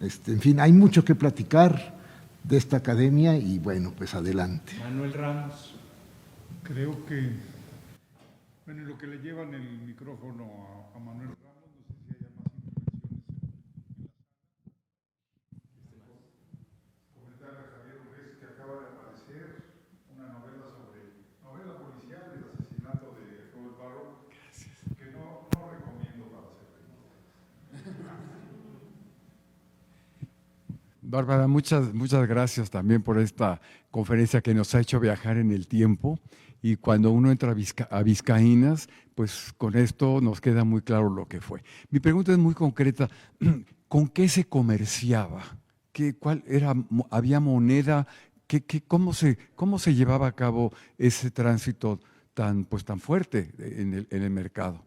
En fin, hay mucho que platicar de esta academia y bueno, pues adelante. Manuel Ramos. Creo que, bueno, en lo que le llevan el micrófono a Manuel Ramos, no sé si haya más intervenciones. Comentar a Javier Urrés que acaba de aparecer una novela policial del asesinato de Robert Barlow, que no recomiendo para hacer. Bárbara, muchas gracias también por esta conferencia que nos ha hecho viajar en el tiempo. Y cuando uno entra a Vizcaínas, pues con esto nos queda muy claro lo que fue. Mi pregunta es muy concreta. ¿Con qué se comerciaba? ¿Cuál era? ¿Había moneda? ¿Cómo se llevaba a cabo ese tránsito tan fuerte en el mercado?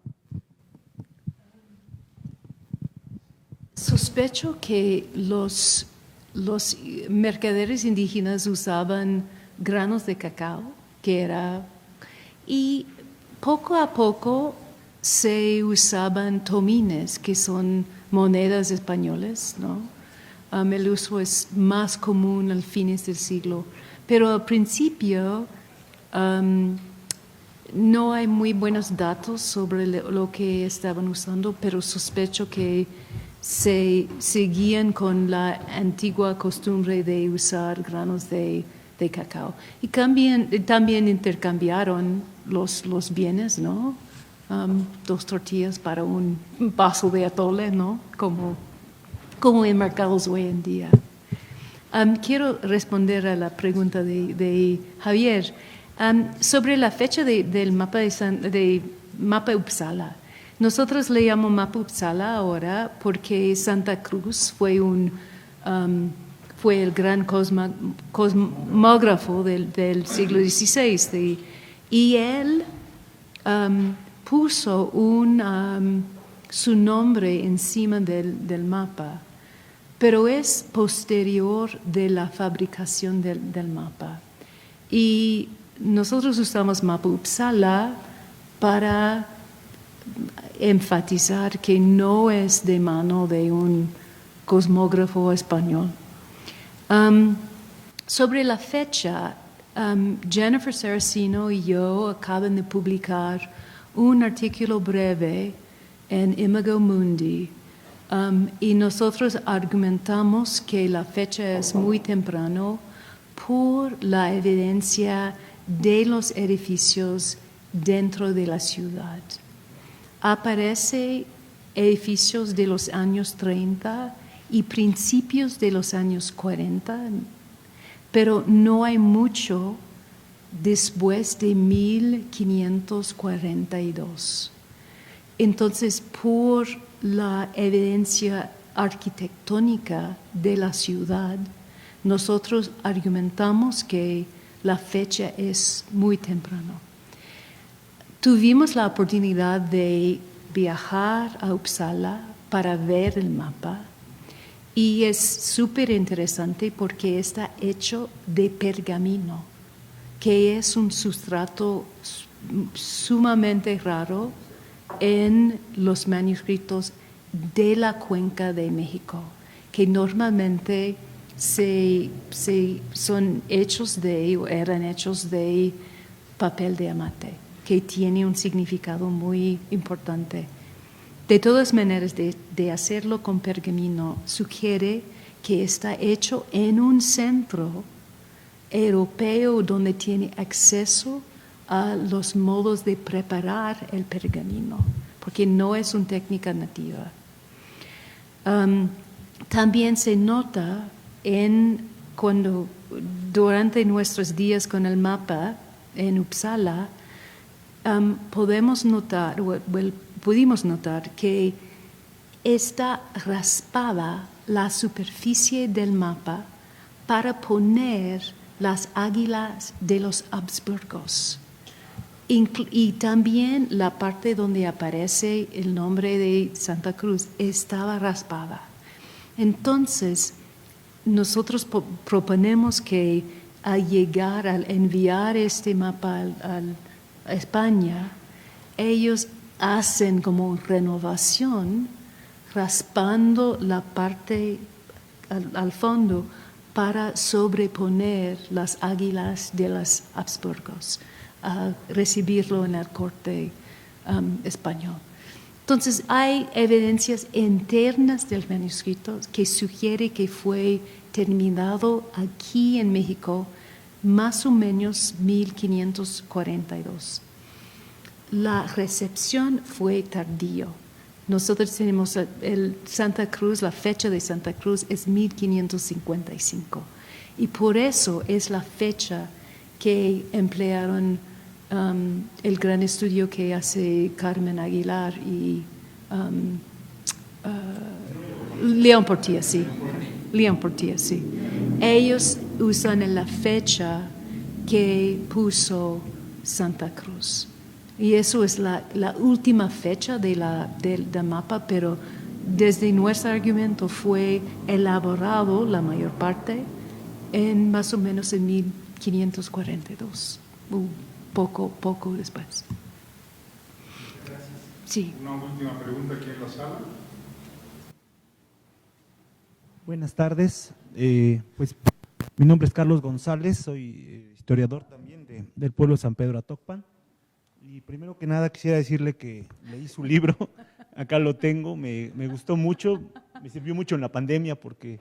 Sospecho que los mercaderes indígenas usaban granos de cacao, y poco a poco se usaban tomines, que son monedas españolas, ¿no? El uso es más común al fines del siglo, pero al principio no hay muy buenos datos sobre lo que estaban usando, pero sospecho que se seguían con la antigua costumbre de usar granos de cacao. Y también intercambiaron los bienes, ¿no? 2 tortillas para un vaso de atole, ¿no? Como en mercados hoy en día. Quiero responder a la pregunta de Javier sobre la fecha del mapa de Mapa Uppsala. Nosotros le llamamos Mapa Uppsala ahora porque Santa Cruz fue el gran cosmógrafo del siglo XVI y él puso su nombre encima del mapa, pero es posterior de la fabricación del mapa. Y nosotros usamos Mapa Uppsala para enfatizar que no es de mano de un cosmógrafo español. Sobre la fecha, Jennifer Saracino y yo acaban de publicar un artículo breve en Imago Mundi y nosotros argumentamos que la fecha es muy temprano por la evidencia de los edificios dentro de la ciudad. Aparecen edificios de los años 30 y principios de los años 40, pero no hay mucho después de 1542. Entonces, por la evidencia arquitectónica de la ciudad, nosotros argumentamos que la fecha es muy temprano. Tuvimos la oportunidad de viajar a Uppsala para ver el mapa y es súper interesante porque está hecho de pergamino, que es un sustrato sumamente raro en los manuscritos de la Cuenca de México, que normalmente eran hechos de papel de amate, que tiene un significado muy importante. De todas maneras, de hacerlo con pergamino sugiere que está hecho en un centro europeo donde tiene acceso a los modos de preparar el pergamino, porque no es una técnica nativa. También se nota durante nuestros días con el mapa en Uppsala, pudimos notar que está raspada la superficie del mapa para poner las águilas de los Habsburgos. Y también la parte donde aparece el nombre de Santa Cruz estaba raspada. Entonces, nosotros proponemos que al enviar este mapa a España, ellos hacen como renovación, raspando la parte al fondo para sobreponer las águilas de los Habsburgos, a recibirlo en la corte español. Entonces, hay evidencias internas del manuscrito que sugiere que fue terminado aquí en México más o menos 1542. La recepción fue tardío. Nosotros tenemos Santa Cruz, la fecha de Santa Cruz es 1555. Y por eso es la fecha que emplearon el gran estudio que hace Carmen Aguilar y León Portilla, sí. Ellos usan la fecha que puso Santa Cruz. Y eso es la última fecha del mapa, pero desde nuestro argumento fue elaborado la mayor parte en más o menos en 1542. Poco después. Gracias. Sí. Una última pregunta aquí en la sala. Buenas tardes. Pues mi nombre es Carlos González, soy historiador también del pueblo de San Pedro Atocpan. Y primero que nada quisiera decirle que leí su libro, acá lo tengo, me gustó mucho, me sirvió mucho en la pandemia porque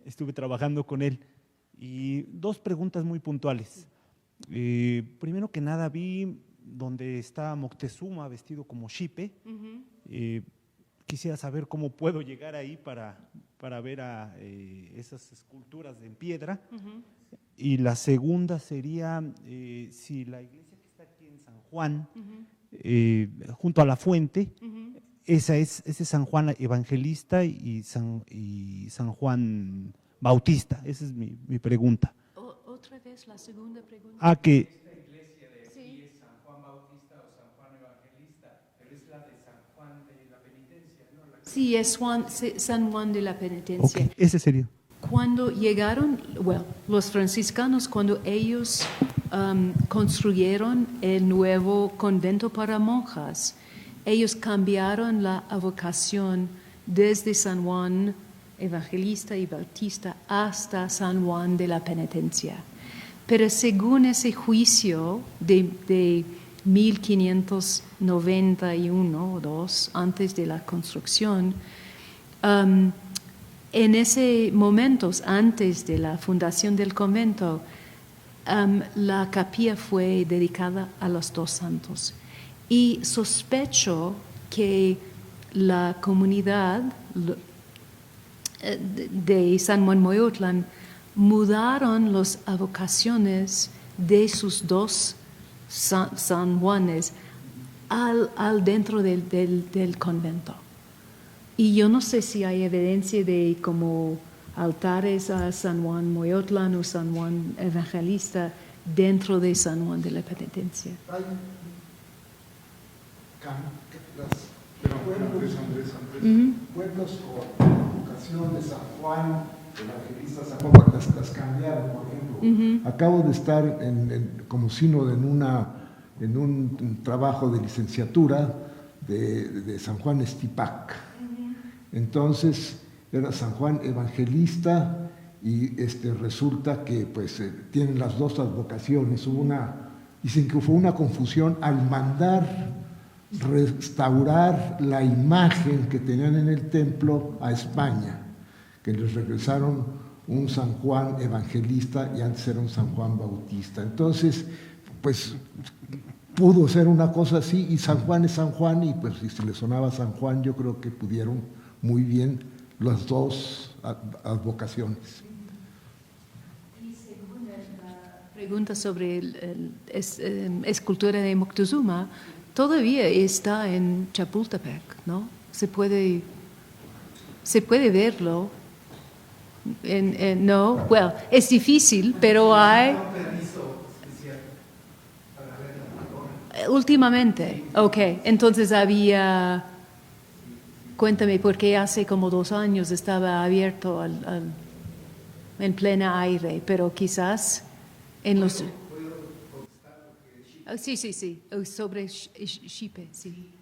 estuve trabajando con él. Y dos preguntas muy puntuales. Primero que nada vi donde está Moctezuma vestido como Xipe. Quisiera saber cómo puedo llegar ahí para ver a esas esculturas en piedra. Y la segunda sería si la iglesia que está aquí en San Juan, junto a la fuente, ese es San Juan Evangelista y San Juan Bautista. Esa es mi pregunta. Otra vez la segunda pregunta. Que Esta iglesia de aquí es San Juan Bautista o San Juan Evangelista, pero es la de San Juan de la Penitencia, ¿no? Sí, es San Juan de la Penitencia. Okay, ese sería. Cuando llegaron, los franciscanos, cuando ellos construyeron el nuevo convento para monjas, ellos cambiaron la avocación desde San Juan Evangelista y Bautista hasta San Juan de la Penitencia. Pero según ese juicio de 1591 o 2, antes de la construcción, en ese momento, antes de la fundación del convento, la capilla fue dedicada a los dos santos. Y sospecho que la comunidad de San Juan Moyotlán mudaron las avocaciones de sus dos San Juanes al dentro del convento. Y yo no sé si hay evidencia de como altares a San Juan Moyotlán o San Juan Evangelista dentro de San Juan de la Penitencia. Hay pueblos con vocación de San Juan, Evangelista San Juan, las cambiaron, por ejemplo. Acabo de estar como sínodo en un trabajo de licenciatura de San Juan Estipac. Entonces era San Juan Evangelista y resulta que pues tienen las dos advocaciones. Dicen que fue una confusión al mandar restaurar la imagen que tenían en el templo a España, que les regresaron un San Juan Evangelista y antes era un San Juan Bautista. Entonces, pues pudo ser una cosa así, y San Juan es San Juan, y pues si se le sonaba San Juan, yo creo que pudieron muy bien las dos advocaciones. Y según la pregunta sobre la escultura de Moctezuma, todavía está en Chapultepec, ¿no? Se puede verlo. No, well, es difícil, pero hay. Últimamente, ok. Entonces había. Cuéntame, porque hace como 2 años estaba abierto en plena aire, pero quizás en los. Sí, sobre Xipe, sí.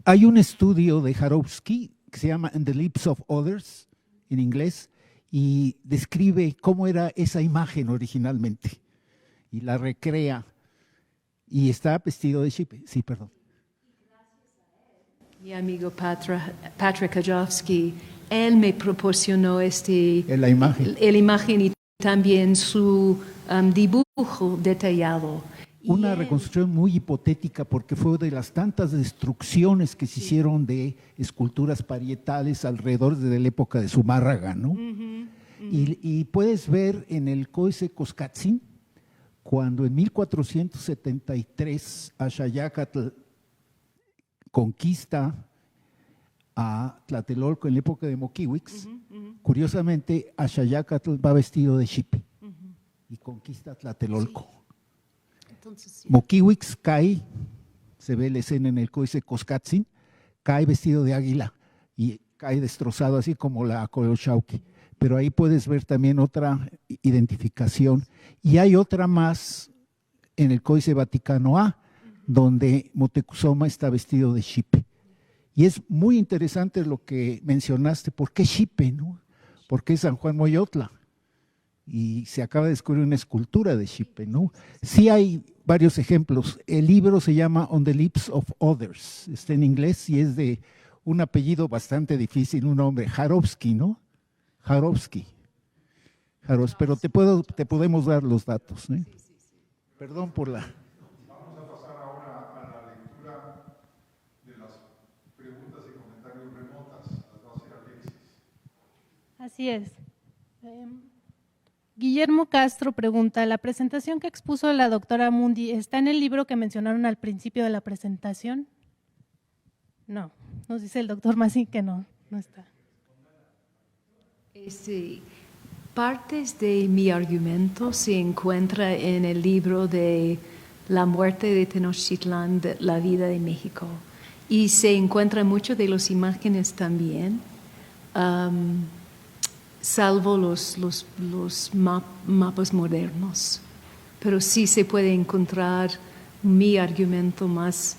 Hay un estudio de Jarowski que se llama In the Lips of Others, en inglés, y describe cómo era esa imagen originalmente, y la recrea, y está vestido de Xipe. Sí, perdón. Mi amigo Patrick Kajowski, él me proporcionó la imagen y también su dibujo detallado. Una reconstrucción muy hipotética porque fue de las tantas destrucciones que se hicieron de esculturas parietales alrededor de la época de Zumárraga, ¿no? Y puedes ver en el Códice Coscatzin, cuando en 1473 Axayácatl conquista a Tlatelolco en la época de Moquihuix, curiosamente Axayácatl va vestido de Xipe y conquista Tlatelolco. Sí. Entonces, sí. Moquihuix cae, se ve la escena en el Códice Coscatzin, cae vestido de águila y cae destrozado así como la Coyochauqui. Pero ahí puedes ver también otra identificación. Y hay otra más en el Códice Vaticano A, donde Moctezuma está vestido de Xipe. Y es muy interesante lo que mencionaste. ¿Por qué Xipe, no? ¿Por qué San Juan Moyotla? Y se acaba de descubrir una escultura de Xipe, ¿no? Sí hay varios ejemplos. El libro se llama On the Lips of Others. Está en inglés y es de un apellido bastante difícil, un nombre, Jarowski, ¿no? Jarowski. Pero te podemos dar los datos, ¿no? Perdón por la... Vamos a pasar ahora a la lectura de las preguntas y comentarios remotas. Las va a hacer Alexis. Así es. Guillermo Castro pregunta, ¿la presentación que expuso la doctora Mundi está en el libro que mencionaron al principio de la presentación? No, nos dice el doctor Massín que no está. Partes de mi argumento se encuentra en el libro de La muerte de Tenochtitlán, de la vida de México, y se encuentra mucho de las imágenes también. Salvo los mapas modernos. Pero sí se puede encontrar mi argumento más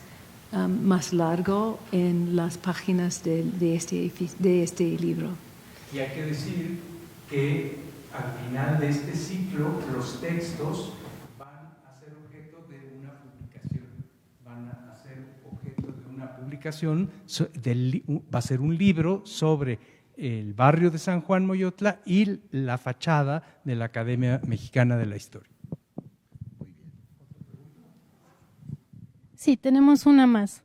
largo en las páginas de este libro. Y hay que decir que al final de este ciclo los textos van a ser objeto de una publicación. Va a ser un libro sobre el barrio de San Juan Moyotla y la fachada de la Academia Mexicana de la Historia. Sí, tenemos una más.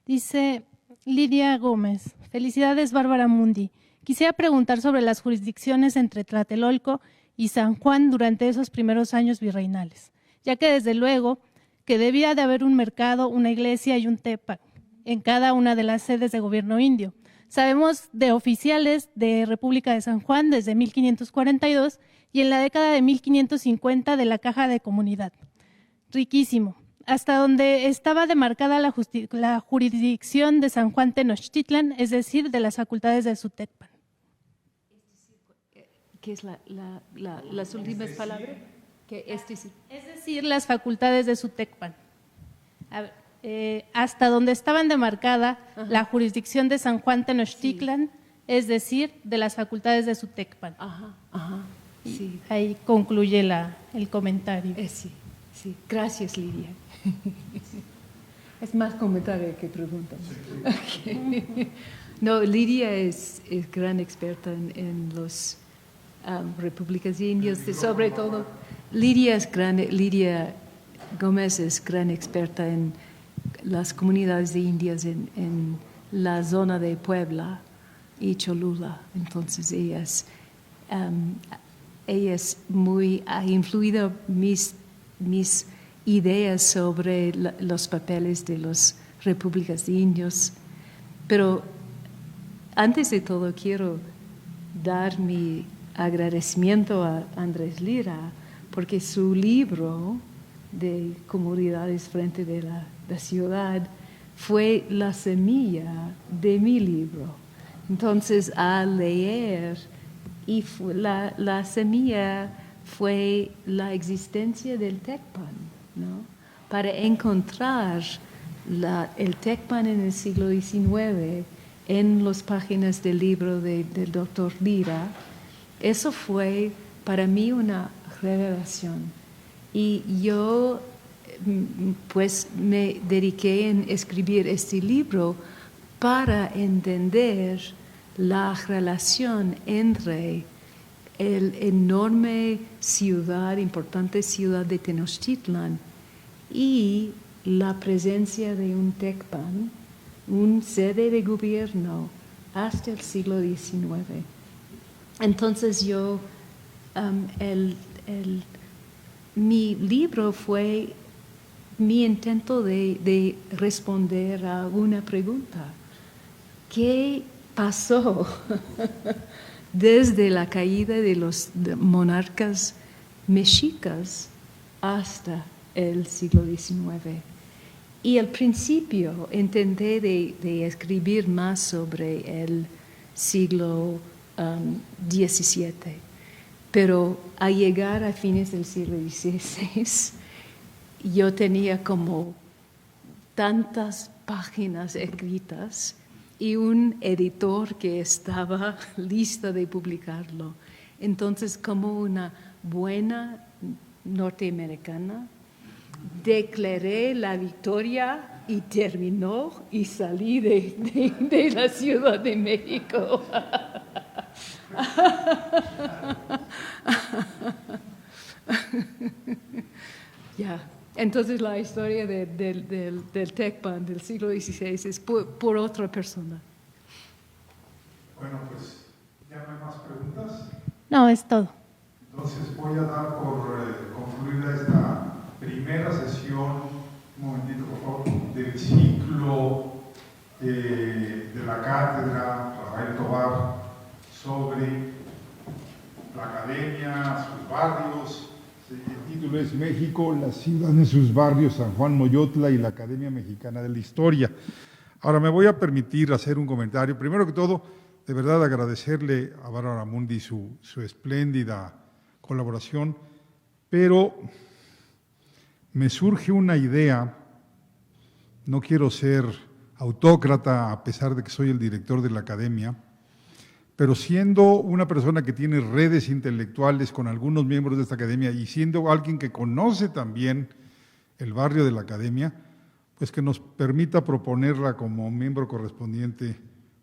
Dice Lidia Gómez, felicidades Bárbara Mundi. Quisiera preguntar sobre las jurisdicciones entre Tlatelolco y San Juan durante esos primeros años virreinales, ya que desde luego que debía de haber un mercado, una iglesia y un tepa en cada una de las sedes de gobierno indio. Sabemos de oficiales de República de San Juan desde 1542 y en la década de 1550 de la Caja de Comunidad. Riquísimo. Hasta donde estaba demarcada la jurisdicción de San Juan Tenochtitlan, es decir, de las facultades de Zutecpan. ¿Qué es las últimas palabras? Es decir, las facultades de Zutecpan. Hasta donde estaban demarcada la jurisdicción de San Juan Tenochtitlan, es decir, de las facultades de Zutecpan. Sí. Ahí concluye el comentario. Sí. Gracias, Lidia. Es más comentario que pregunta. Okay. No, Lidia es gran experta en los repúblicas indias, sobre todo. Lidia Gómez es gran experta en las comunidades de indias en la zona de Puebla y Cholula. Entonces ella ha influido mis ideas sobre los papeles de las repúblicas de indios. Pero antes de todo quiero dar mi agradecimiento a Andrés Lira porque su libro de Comunidades frente de la ciudad fue la semilla de mi libro. Entonces, al leer, y la semilla fue la existencia del Tecpan, ¿no? Para encontrar el Tecpan en el siglo XIX en las páginas del libro del doctor Lira, eso fue para mí una revelación. Y yo pues me dediqué en escribir este libro para entender la relación entre el enorme importante ciudad de Tenochtitlan y la presencia de un Tecpan, un sede de gobierno hasta el siglo XIX. Entonces mi libro fue mi intento de responder a una pregunta. ¿Qué pasó desde la caída de los monarcas mexicas hasta el siglo XIX? Y al principio intenté de escribir más sobre el siglo XVII, pero al llegar a fines del siglo XVI, yo tenía como tantas páginas escritas y un editor que estaba listo de publicarlo. Entonces, como una buena norteamericana, declaré la victoria y terminó y salí de la Ciudad de México. Ya. Entonces la historia del Tecpan del siglo XVI es por otra persona. Bueno, pues, ¿ya no hay más preguntas? No, es todo. Entonces voy a dar por concluida esta primera sesión, un momentito por favor, del ciclo de la cátedra Rafael Tovar sobre la academia, sus barrios. El título es México, la ciudad en sus barrios, San Juan Moyotla y la Academia Mexicana de la Historia. Ahora me voy a permitir hacer un comentario. Primero que todo, de verdad agradecerle a Bárbara Mundi su espléndida colaboración, pero me surge una idea, no quiero ser autócrata a pesar de que soy el director de la academia, pero siendo una persona que tiene redes intelectuales con algunos miembros de esta academia y siendo alguien que conoce también el barrio de la academia, pues que nos permita proponerla como miembro correspondiente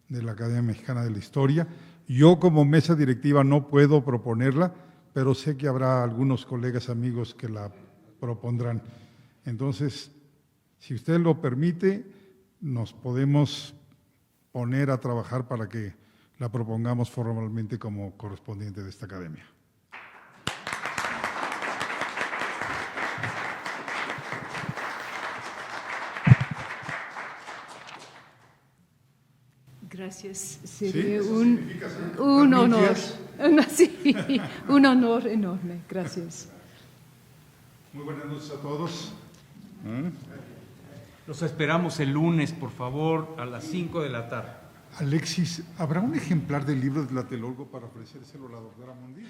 de la Academia Mexicana de la Historia. Yo como mesa directiva no puedo proponerla, pero sé que habrá algunos colegas amigos que la propondrán. Entonces, si usted lo permite, nos podemos poner a trabajar para que la propongamos formalmente como correspondiente de esta academia. gracias. Sería un honor. Sí, un honor enorme. Gracias. Muy buenas noches a todos. Los esperamos el lunes, por favor, a las 5 de la tarde. Alexis, ¿habrá un ejemplar del libro de Tlatelolco para ofrecérselo a la doctora Mundi?